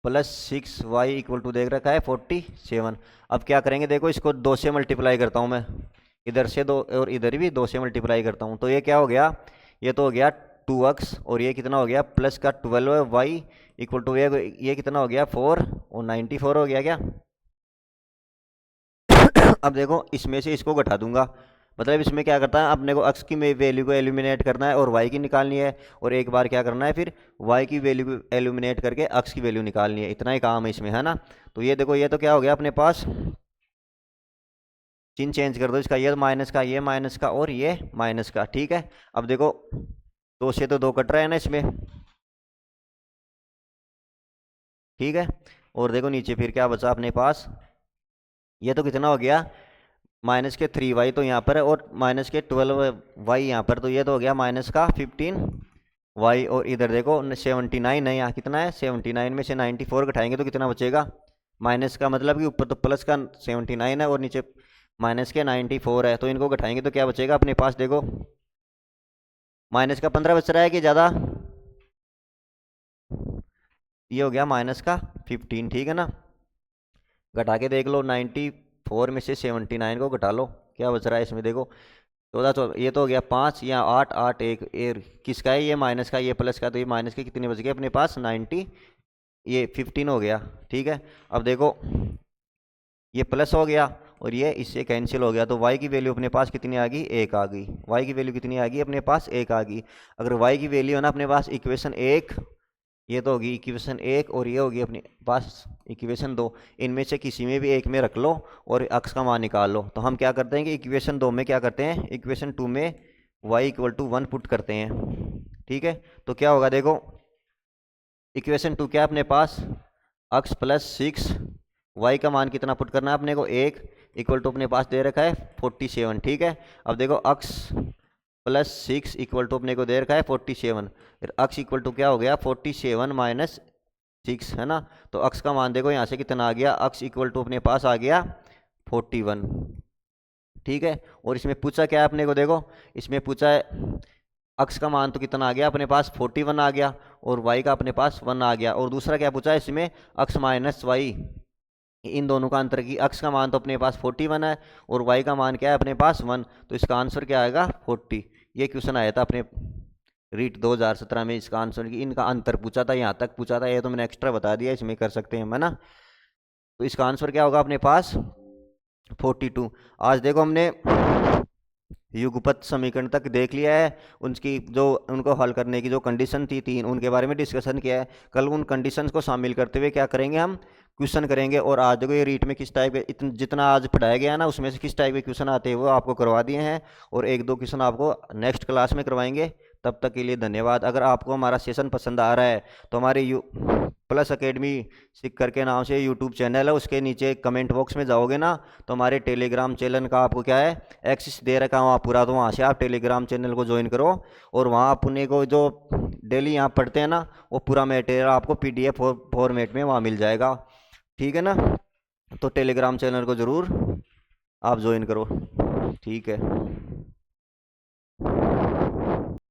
plus 6y equal to देख रखा है 47। अब क्या करेंगे, देखो इसको 2 से मल्टीप्लाई करता हूँ मैं, इधर से 2 और इधर भी 2 से मल्टीप्लाई करता हूँ, तो ये क्या हो गया, ये तो हो गया 2x और ये कितना हो गया प्लस का 12y इक्वल टू ये कितना हो गया 4 और 94 हो गया क्या। अब देखो इसमें से इसको घटा दूंगा, मतलब इसमें क्या करता है अपने को x की वैल्यू को एलिमिनेट करना है और y की निकालनी है, और एक बार क्या करना है फिर y की वैल्यू को एलिमिनेट करके x की वैल्यू निकालनी है, इतना ही काम है इसमें, है ना। तो ये देखो ये तो क्या हो गया अपने पास, चिन्ह चेंज कर दो इसका, ये माइनस का, ये माइनस का और ये माइनस का। ठीक है, अब देखो 2 से तो 2 कट रहा है ना इसमें, ठीक है। और देखो नीचे फिर क्या बचा अपने पास, ये तो कितना हो गया माइनस के 3y तो यहाँ पर है और माइनस के 12y यहाँ पर, तो ये तो हो गया माइनस का 15y और इधर देखो 79 है, यहाँ कितना है 79 में से 94 घटाएंगे तो कितना बचेगा, माइनस का मतलब कि ऊपर तो प्लस का 79 है और नीचे माइनस के 94 है, तो इनको घटाएंगे तो क्या बचेगा अपने पास, देखो माइनस का 15 बच रहा है कि ज़्यादा, ये हो गया माइनस का 15। ठीक है ना, घटा के देख लो 94 में से 79 को घटा लो क्या बच रहा है इसमें, देखो 14 ये तो हो गया 5 या 8 8 1 किसका है, ये माइनस का ये प्लस का, तो ये माइनस के कितने बच गए अपने पास 90, ये 15 हो गया। ठीक है, अब देखो ये प्लस हो गया और ये इससे कैंसिल हो गया, तो y की वैल्यू अपने पास कितनी आ गई 1 आ गई, y की वैल्यू कितनी आ गई अपने पास 1 आ गई। अगर y की वैल्यू है ना अपने पास इक्वेशन 1, ये तो होगी इक्वेशन 1 और ये होगी अपने पास इक्वेशन 2, इनमें से किसी में भी एक में रख लो और x का मान निकाल लो। तो हम क्या करते हैं कि इक्वेशन 2 में क्या करते हैं, इक्वेशन 2 में y इक्वल टू 1 पुट करते हैं। ठीक है, तो क्या होगा देखो इक्वेशन 2 क्या अपने पास x प्लस 6 y का मान कितना पुट करना है अपने को 1 इक्वल टू अपने पास दे रखा है 47। ठीक है, अब देखो x प्लस 6 इक्वल टू अपने को दे रखा है 47, फिर अक्स इक्वल टू क्या हो गया 47 माइनस 6, है ना। तो अक्स का मान देखो यहाँ से कितना आ गया, अक्स इक्वल टू अपने पास आ गया 41, ठीक है। और इसमें पूछा क्या है अपने को, देखो इसमें पूछा है अक्स का मान तो कितना आ गया अपने पास 41 आ गया, और वाई का अपने पास 1 आ गया, और दूसरा क्या पूछा है इसमें अक्स माइनस वाई, इन दोनों का अंतर की अक्स का मान तो अपने पास 41 है और वाई का मान क्या है अपने पास 1, तो इसका आंसर क्या आएगा 40। ये क्वेश्चन आया था अपने रीट 2017 में, इसका आंसर की इनका अंतर पूछा था, यहाँ तक पूछा था, ये तो मैंने एक्स्ट्रा बता दिया, इसमें कर सकते हैं, है ना। तो इसका आंसर क्या होगा अपने पास 42। आज देखो हमने युगपत समीकरण तक देख लिया है, उनकी जो उनको हल करने की जो कंडीशन थी 3, उनके बारे में डिस्कशन किया है। कल उन कंडीशंस को शामिल करते हुए क्या करेंगे, हम क्वेश्चन करेंगे। और आज देखो ये रीट में किस टाइप के जितना आज पढ़ाया गया है ना, उसमें से किस टाइप के क्वेश्चन आते हैं वो आपको करवा दिए हैं, और 1-2 क्वेश्चन आपको नेक्स्ट क्लास में करवाएंगे। तब तक के लिए धन्यवाद। अगर आपको हमारा सेशन पसंद आ रहा है तो हमारे प्लस अकेडमी सीखकर के नाम से यूट्यूब चैनल है, उसके नीचे कमेंट बॉक्स में जाओगे ना तो हमारे टेलीग्राम चैनल का आपको क्या है एक्सेस दे रखा है वहाँ पूरा, तो वहाँ से आप टेलीग्राम चैनल को ज्वाइन करो, और वहाँ अपने को जो डेली यहाँ पढ़ते हैं ना वो पूरा मटेरियल आपको PDF फॉर्मेट में वहाँ मिल जाएगा, ठीक है ना। तो टेलीग्राम चैनल को ज़रूर आप ज्वाइन करो, ठीक है।